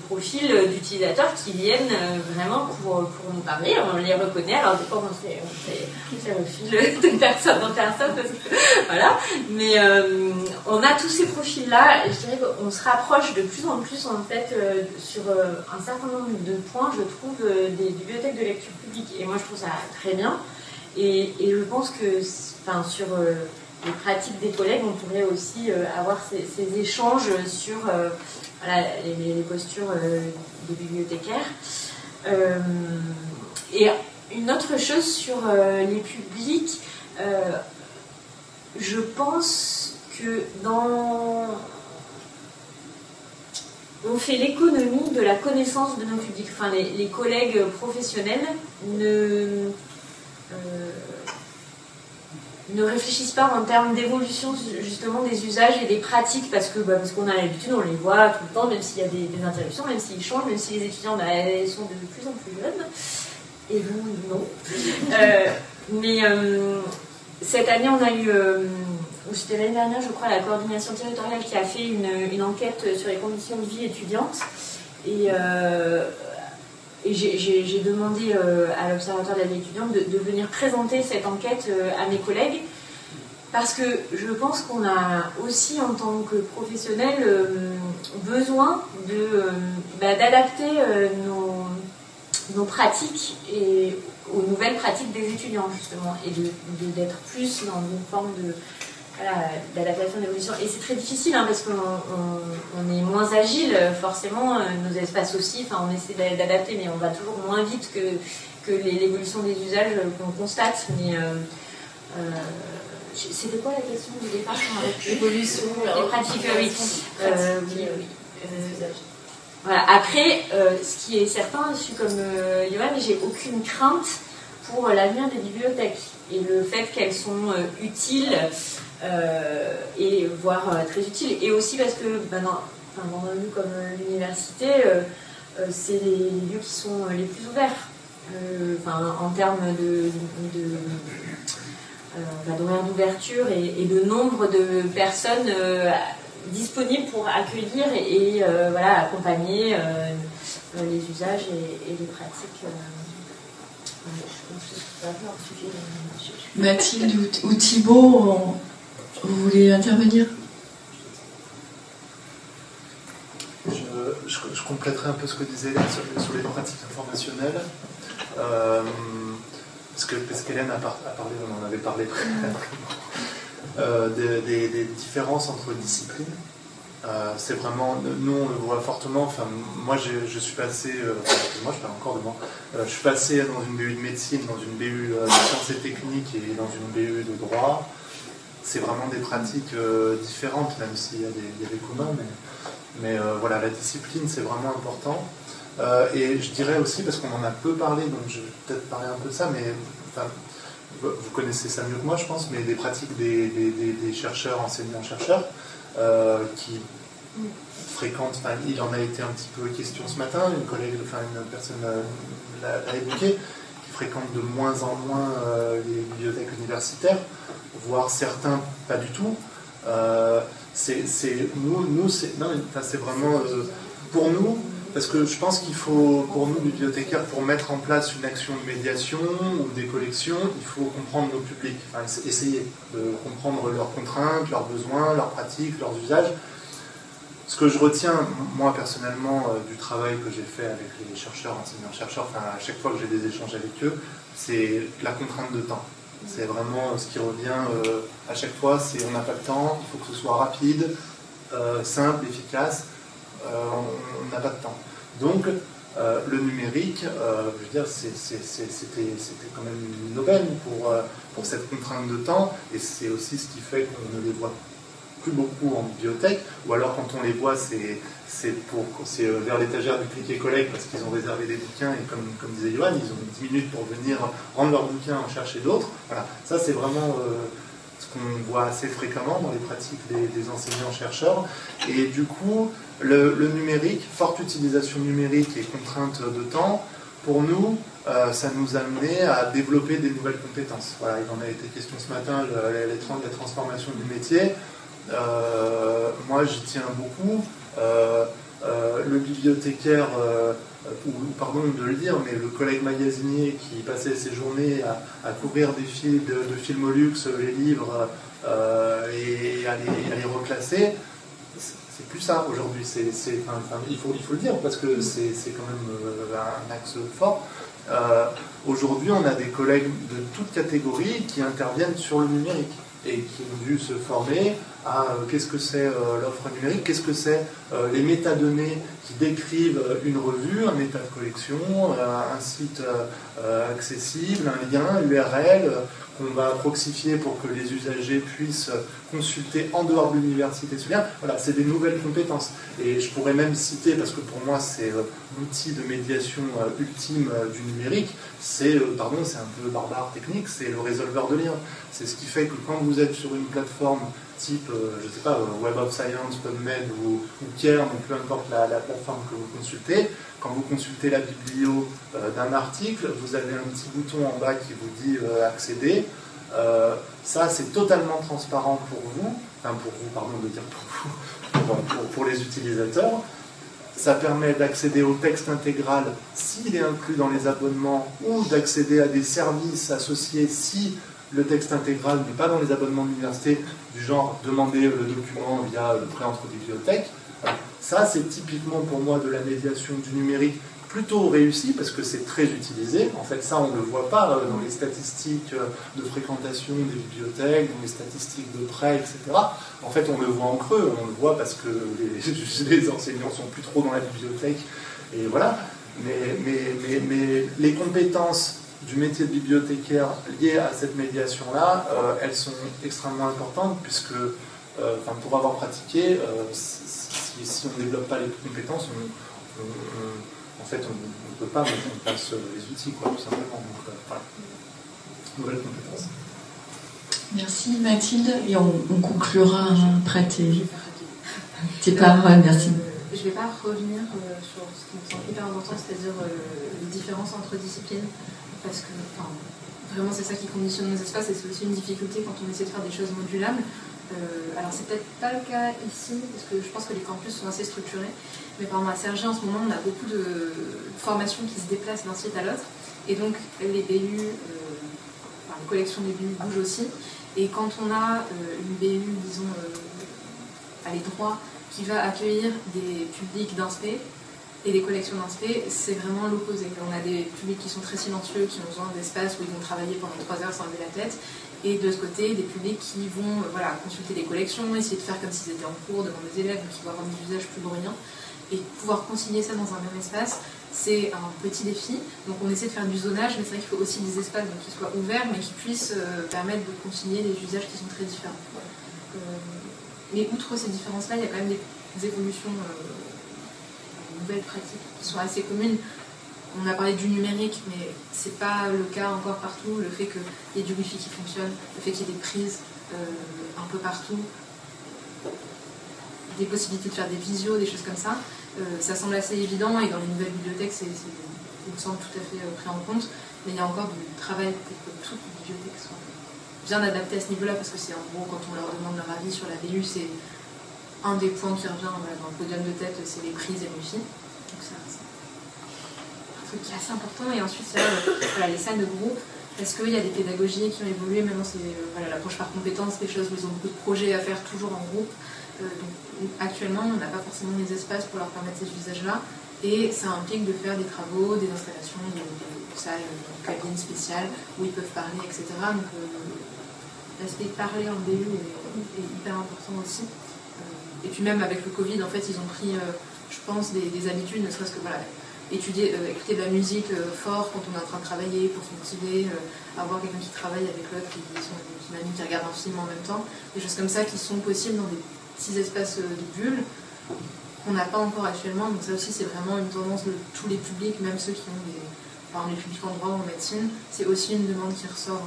profils d'utilisateurs qui viennent vraiment pour nous parler, on les reconnaît, alors des fois on fait refil de personne en personne, parce que, voilà, mais on a tous ces profils-là, et je dirais qu'on se rapproche de plus en plus en fait sur un certain nombre de points, je trouve, des bibliothèques de lecture publique, et moi je trouve ça très bien, et je pense que sur les pratiques des collègues, on pourrait aussi avoir ces échanges sur les postures des bibliothécaires. Et une autre chose sur les publics, je pense que on fait l'économie de la connaissance de nos publics. Enfin, les collègues professionnels ne réfléchissent pas en termes d'évolution justement des usages et des pratiques, parce qu'on a l'habitude, on les voit tout le temps, même s'il y a des interruptions, même s'ils changent, même si les étudiants sont de plus en plus jeunes, et vous, non. Mais cette année, on a eu, ou c'était l'année dernière, je crois, la coordination territoriale qui a fait une enquête sur les conditions de vie étudiantes, et j'ai demandé à l'Observatoire de la vie étudiante de venir présenter cette enquête à mes collègues, parce que je pense qu'on a aussi, en tant que professionnels, besoin d'adapter nos pratiques aux nouvelles pratiques des étudiants, justement, et d'être plus dans une forme d'adaptation, d'évolution. Et c'est très difficile, parce qu'on est moins agile, forcément, nos espaces aussi, on essaie d'adapter, mais on va toujours moins vite que l'évolution des usages qu'on constate. Mais c'était quoi la question du départ? L'évolution, les pratiques, oui. Voilà. Après, ce qui est certain, je suis comme Yoann, j'ai aucune crainte pour l'avenir des bibliothèques et le fait qu'elles sont utiles, et voire très utiles, et aussi parce que dans un lieu comme l'université, c'est les lieux qui sont les plus ouverts, en termes d'horaire d'ouverture et de nombre de personnes disponible pour accueillir et voilà, accompagner les usages et les pratiques. Je pense que c'est un sujet. Mathilde ou Thibaut, vous voulez intervenir? Je compléterai un peu ce que disait Hélène sur les pratiques informationnelles. Parce qu'Hélène a parlé, on en avait parlé précédemment, des différences entre disciplines. C'est vraiment, nous on le voit fortement. Enfin, moi je suis passé, moi je parle encore de moi, je suis passé dans une BU de médecine, dans une BU de sciences et techniques et dans une BU de droit. C'est vraiment des pratiques différentes, même s'il y a des communs, mais voilà, la discipline c'est vraiment important. Et je dirais aussi, parce qu'on en a peu parlé, donc je vais peut-être parler un peu de ça, mais enfin, vous connaissez ça mieux que moi je pense, mais des pratiques des chercheurs, enseignants-chercheurs, qui fréquentent, enfin, il en a été un petit peu question ce matin, une personne l'a évoqué, qui fréquentent de moins en moins les bibliothèques universitaires, voire certains pas du tout. C'est vraiment pour nous, parce que je pense qu'il faut, pour nous bibliothécaires, pour mettre en place une action de médiation ou des collections, il faut comprendre nos publics, enfin, essayer de comprendre leurs contraintes, leurs besoins, leurs pratiques, leurs usages. Ce que je retiens, moi personnellement, du travail que j'ai fait avec les chercheurs, enseignants-chercheurs, enfin, à chaque fois que j'ai des échanges avec eux, c'est la contrainte de temps. C'est vraiment ce qui revient à chaque fois, c'est on n'a pas le temps, il faut que ce soit rapide, simple, efficace, on n'a pas de temps. Donc, le numérique, je veux dire, c'était quand même une aubaine pour cette contrainte de temps, et c'est aussi ce qui fait qu'on ne les voit plus beaucoup en bibliothèque, ou alors quand on les voit, c'est vers l'étagère du click et collect parce qu'ils ont réservé des bouquins, et comme disait Johan, ils ont 10 minutes pour venir rendre leurs bouquins, en chercher d'autres. Voilà. Ça, c'est vraiment ce qu'on voit assez fréquemment dans les pratiques des enseignants-chercheurs. Et du coup, le numérique, forte utilisation numérique et contrainte de temps, pour nous, ça nous a amené à développer des nouvelles compétences. Voilà, il en a été question ce matin, la transformation du métier. Moi, j'y tiens beaucoup. Le bibliothécaire, pardon de le dire, mais le collègue magasinier qui passait ses journées à couvrir des fils de Filmolux, les livres, et à les reclasser, c'est plus ça aujourd'hui. Il faut le dire parce que c'est quand même un axe fort. Aujourd'hui, on a des collègues de toutes catégories qui interviennent sur le numérique et qui ont dû se former à qu'est-ce que c'est l'offre numérique, qu'est-ce que c'est les métadonnées qui décrivent une revue, un état de collection, un site accessible, un lien, URL, qu'on va proxifier pour que les usagers puissent consulter en dehors de l'université ce lien. Voilà, c'est des nouvelles compétences. Et je pourrais même citer, parce que pour moi c'est l'outil de médiation ultime du numérique, c'est un peu barbare technique, c'est le résolveur de liens. C'est ce qui fait que quand vous êtes sur une plateforme type, je ne sais pas, Web of Science, PubMed ou Cairn, ou peu importe la plateforme que vous consultez, quand vous consultez la biblio d'un article, vous avez un petit bouton en bas qui vous dit accéder. Ça, c'est totalement transparent pour vous, pour les utilisateurs. Ça permet d'accéder au texte intégral s'il est inclus dans les abonnements ou d'accéder à des services associés si le texte intégral n'est pas dans les abonnements de l'université, du genre demander le document via le préentre bibliothèque. Ça, c'est typiquement pour moi de la médiation du numérique plutôt réussie parce que c'est très utilisé. En fait, ça, on ne le voit pas dans les statistiques de fréquentation des bibliothèques, dans les statistiques de prêt, etc. En fait, on le voit en creux. On le voit parce que les enseignants sont plus trop dans la bibliothèque. Et voilà. Mais les compétences du métier de bibliothécaire liées à cette médiation-là, elles sont extrêmement importantes puisque, pour avoir pratiqué, si on ne développe pas les compétences, on ne peut pas mettre en place les outils, tout simplement. Donc, voilà. Nouvelles compétences. Merci Mathilde, et on conclura après tes paroles. Merci. Je ne vais pas revenir sur ce qui me semble hyper important, c'est-à-dire les différences entre disciplines, parce que vraiment c'est ça qui conditionne nos espaces, et c'est aussi une difficulté quand on essaie de faire des choses modulables. Alors c'est peut-être pas le cas ici, parce que je pense que les campus sont assez structurés, mais par exemple à Cergy en ce moment on a beaucoup de formations qui se déplacent d'un site à l'autre, et donc les BU, les collections des BU bougent aussi, et quand on a une BU, disons, à les droits, qui va accueillir des publics d'inspé, et des collections d'inspé, c'est vraiment l'opposé. On a des publics qui sont très silencieux, qui ont besoin d'espace où ils vont travailler pendant 3 heures sans lever la tête, et de ce côté, des publics qui vont consulter des collections, essayer de faire comme s'ils étaient en cours devant des élèves, qui vont avoir des usages plus bruyants, et pouvoir concilier ça dans un même espace, c'est un petit défi. Donc on essaie de faire du zonage, mais c'est vrai qu'il faut aussi des espaces qui soient ouverts, mais qui puissent permettre de concilier des usages qui sont très différents. Mais outre ces différences-là, il y a quand même des évolutions, nouvelles pratiques qui sont assez communes. On a parlé du numérique, mais c'est pas le cas encore partout. Le fait qu'il y ait du Wi-Fi qui fonctionne, le fait qu'il y ait des prises un peu partout, des possibilités de faire des visios, des choses comme ça, ça semble assez évident, et dans les nouvelles bibliothèques, il me semble tout à fait pris en compte. Mais il y a encore du travail pour que toutes les bibliothèques soient bien adaptées à ce niveau-là, parce que c'est en gros, quand on leur demande leur avis sur la BU, c'est un des points qui revient dans le podium de tête, c'est les prises et le Wi-Fi. Donc c'est un truc qui est assez important. Et ensuite, il y a les salles de groupe, parce qu'il y a des pédagogies qui ont évolué. Maintenant, c'est l'approche par compétences, des choses où ils ont beaucoup de projets à faire toujours en groupe. Donc, actuellement, on n'a pas forcément les espaces pour leur permettre ces usages-là. Et ça implique de faire des travaux, des installations, de salles, de cabines spéciales où ils peuvent parler, etc. Donc l'aspect parler en BU est hyper important aussi. Et puis même avec le Covid, en fait, ils ont pris, je pense, des habitudes, ne serait-ce que écouter de la musique fort quand on est en train de travailler pour se motiver, avoir quelqu'un qui travaille avec l'autre, qui regarde un film en même temps, des choses comme ça qui sont possibles dans des petits espaces de bulles qu'on n'a pas encore actuellement. Donc ça aussi, c'est vraiment une tendance de tous les publics, même ceux qui ont par exemple les publics en droit ou en médecine. C'est aussi une demande qui ressort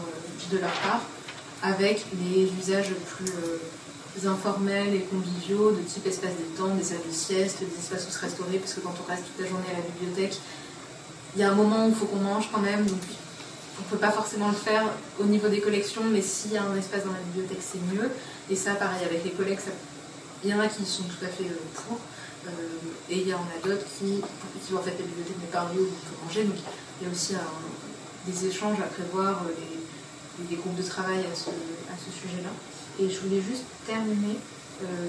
de leur part, avec les usages plus informels et conviviaux, de type espace détente, des salles de sieste, des espaces où se restaurer, parce que quand on reste toute la journée à la bibliothèque, il y a un moment où il faut qu'on mange quand même, donc on ne peut pas forcément le faire au niveau des collections, mais s'il y a un espace dans la bibliothèque, c'est mieux. Et ça, pareil, avec les collègues, il y en a qui sont tout à fait pour, et il y en a d'autres qui en fait la bibliothèque n'est pas un lieu où on peut manger, donc il y a aussi des échanges à prévoir, des groupes de travail à ce sujet-là. Et je voulais juste terminer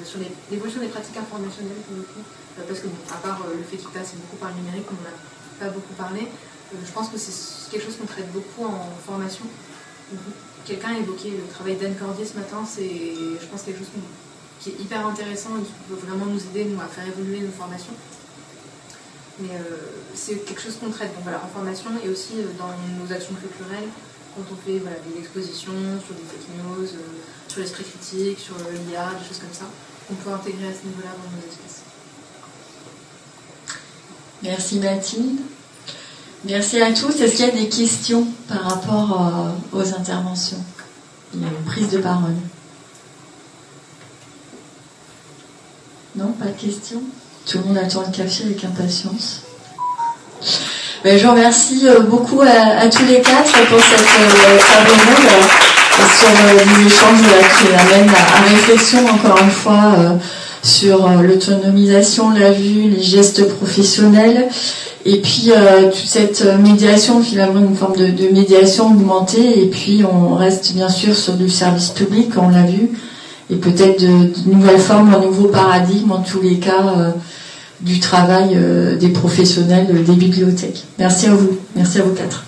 sur l'évolution des pratiques informationnelles, pour le coup, parce que, à part le fait qu'il passe beaucoup par le numérique, on n'en a pas beaucoup parlé, je pense que c'est quelque chose qu'on traite beaucoup en formation. Quelqu'un a évoqué le travail d'Anne Cordier ce matin, c'est, je pense, quelque chose qui est hyper intéressant et qui peut vraiment nous aider, nous, à faire évoluer nos formations. Mais c'est quelque chose qu'on traite en formation et aussi dans nos actions culturelles, quand on fait des expositions sur des fake news, sur l'esprit critique, sur l'IA, des choses comme ça, qu'on peut intégrer à ce niveau-là dans nos espaces. Merci Mathilde. Merci à tous. Est-ce qu'il y a des questions par rapport aux interventions? Il y a une prise de parole. Non, pas de questions? Tout le monde attend le café avec impatience. Je vous remercie beaucoup à tous les quatre pour cette table ronde et sur les échanges qui amènent à réflexion encore une fois sur l'autonomisation, la vue, les gestes professionnels et puis toute cette médiation, finalement une forme de médiation augmentée, et puis on reste bien sûr sur du service public, on l'a vu, et peut-être de nouvelles formes, un nouveau paradigme en tous les cas du travail des professionnels des bibliothèques. Merci à vous quatre.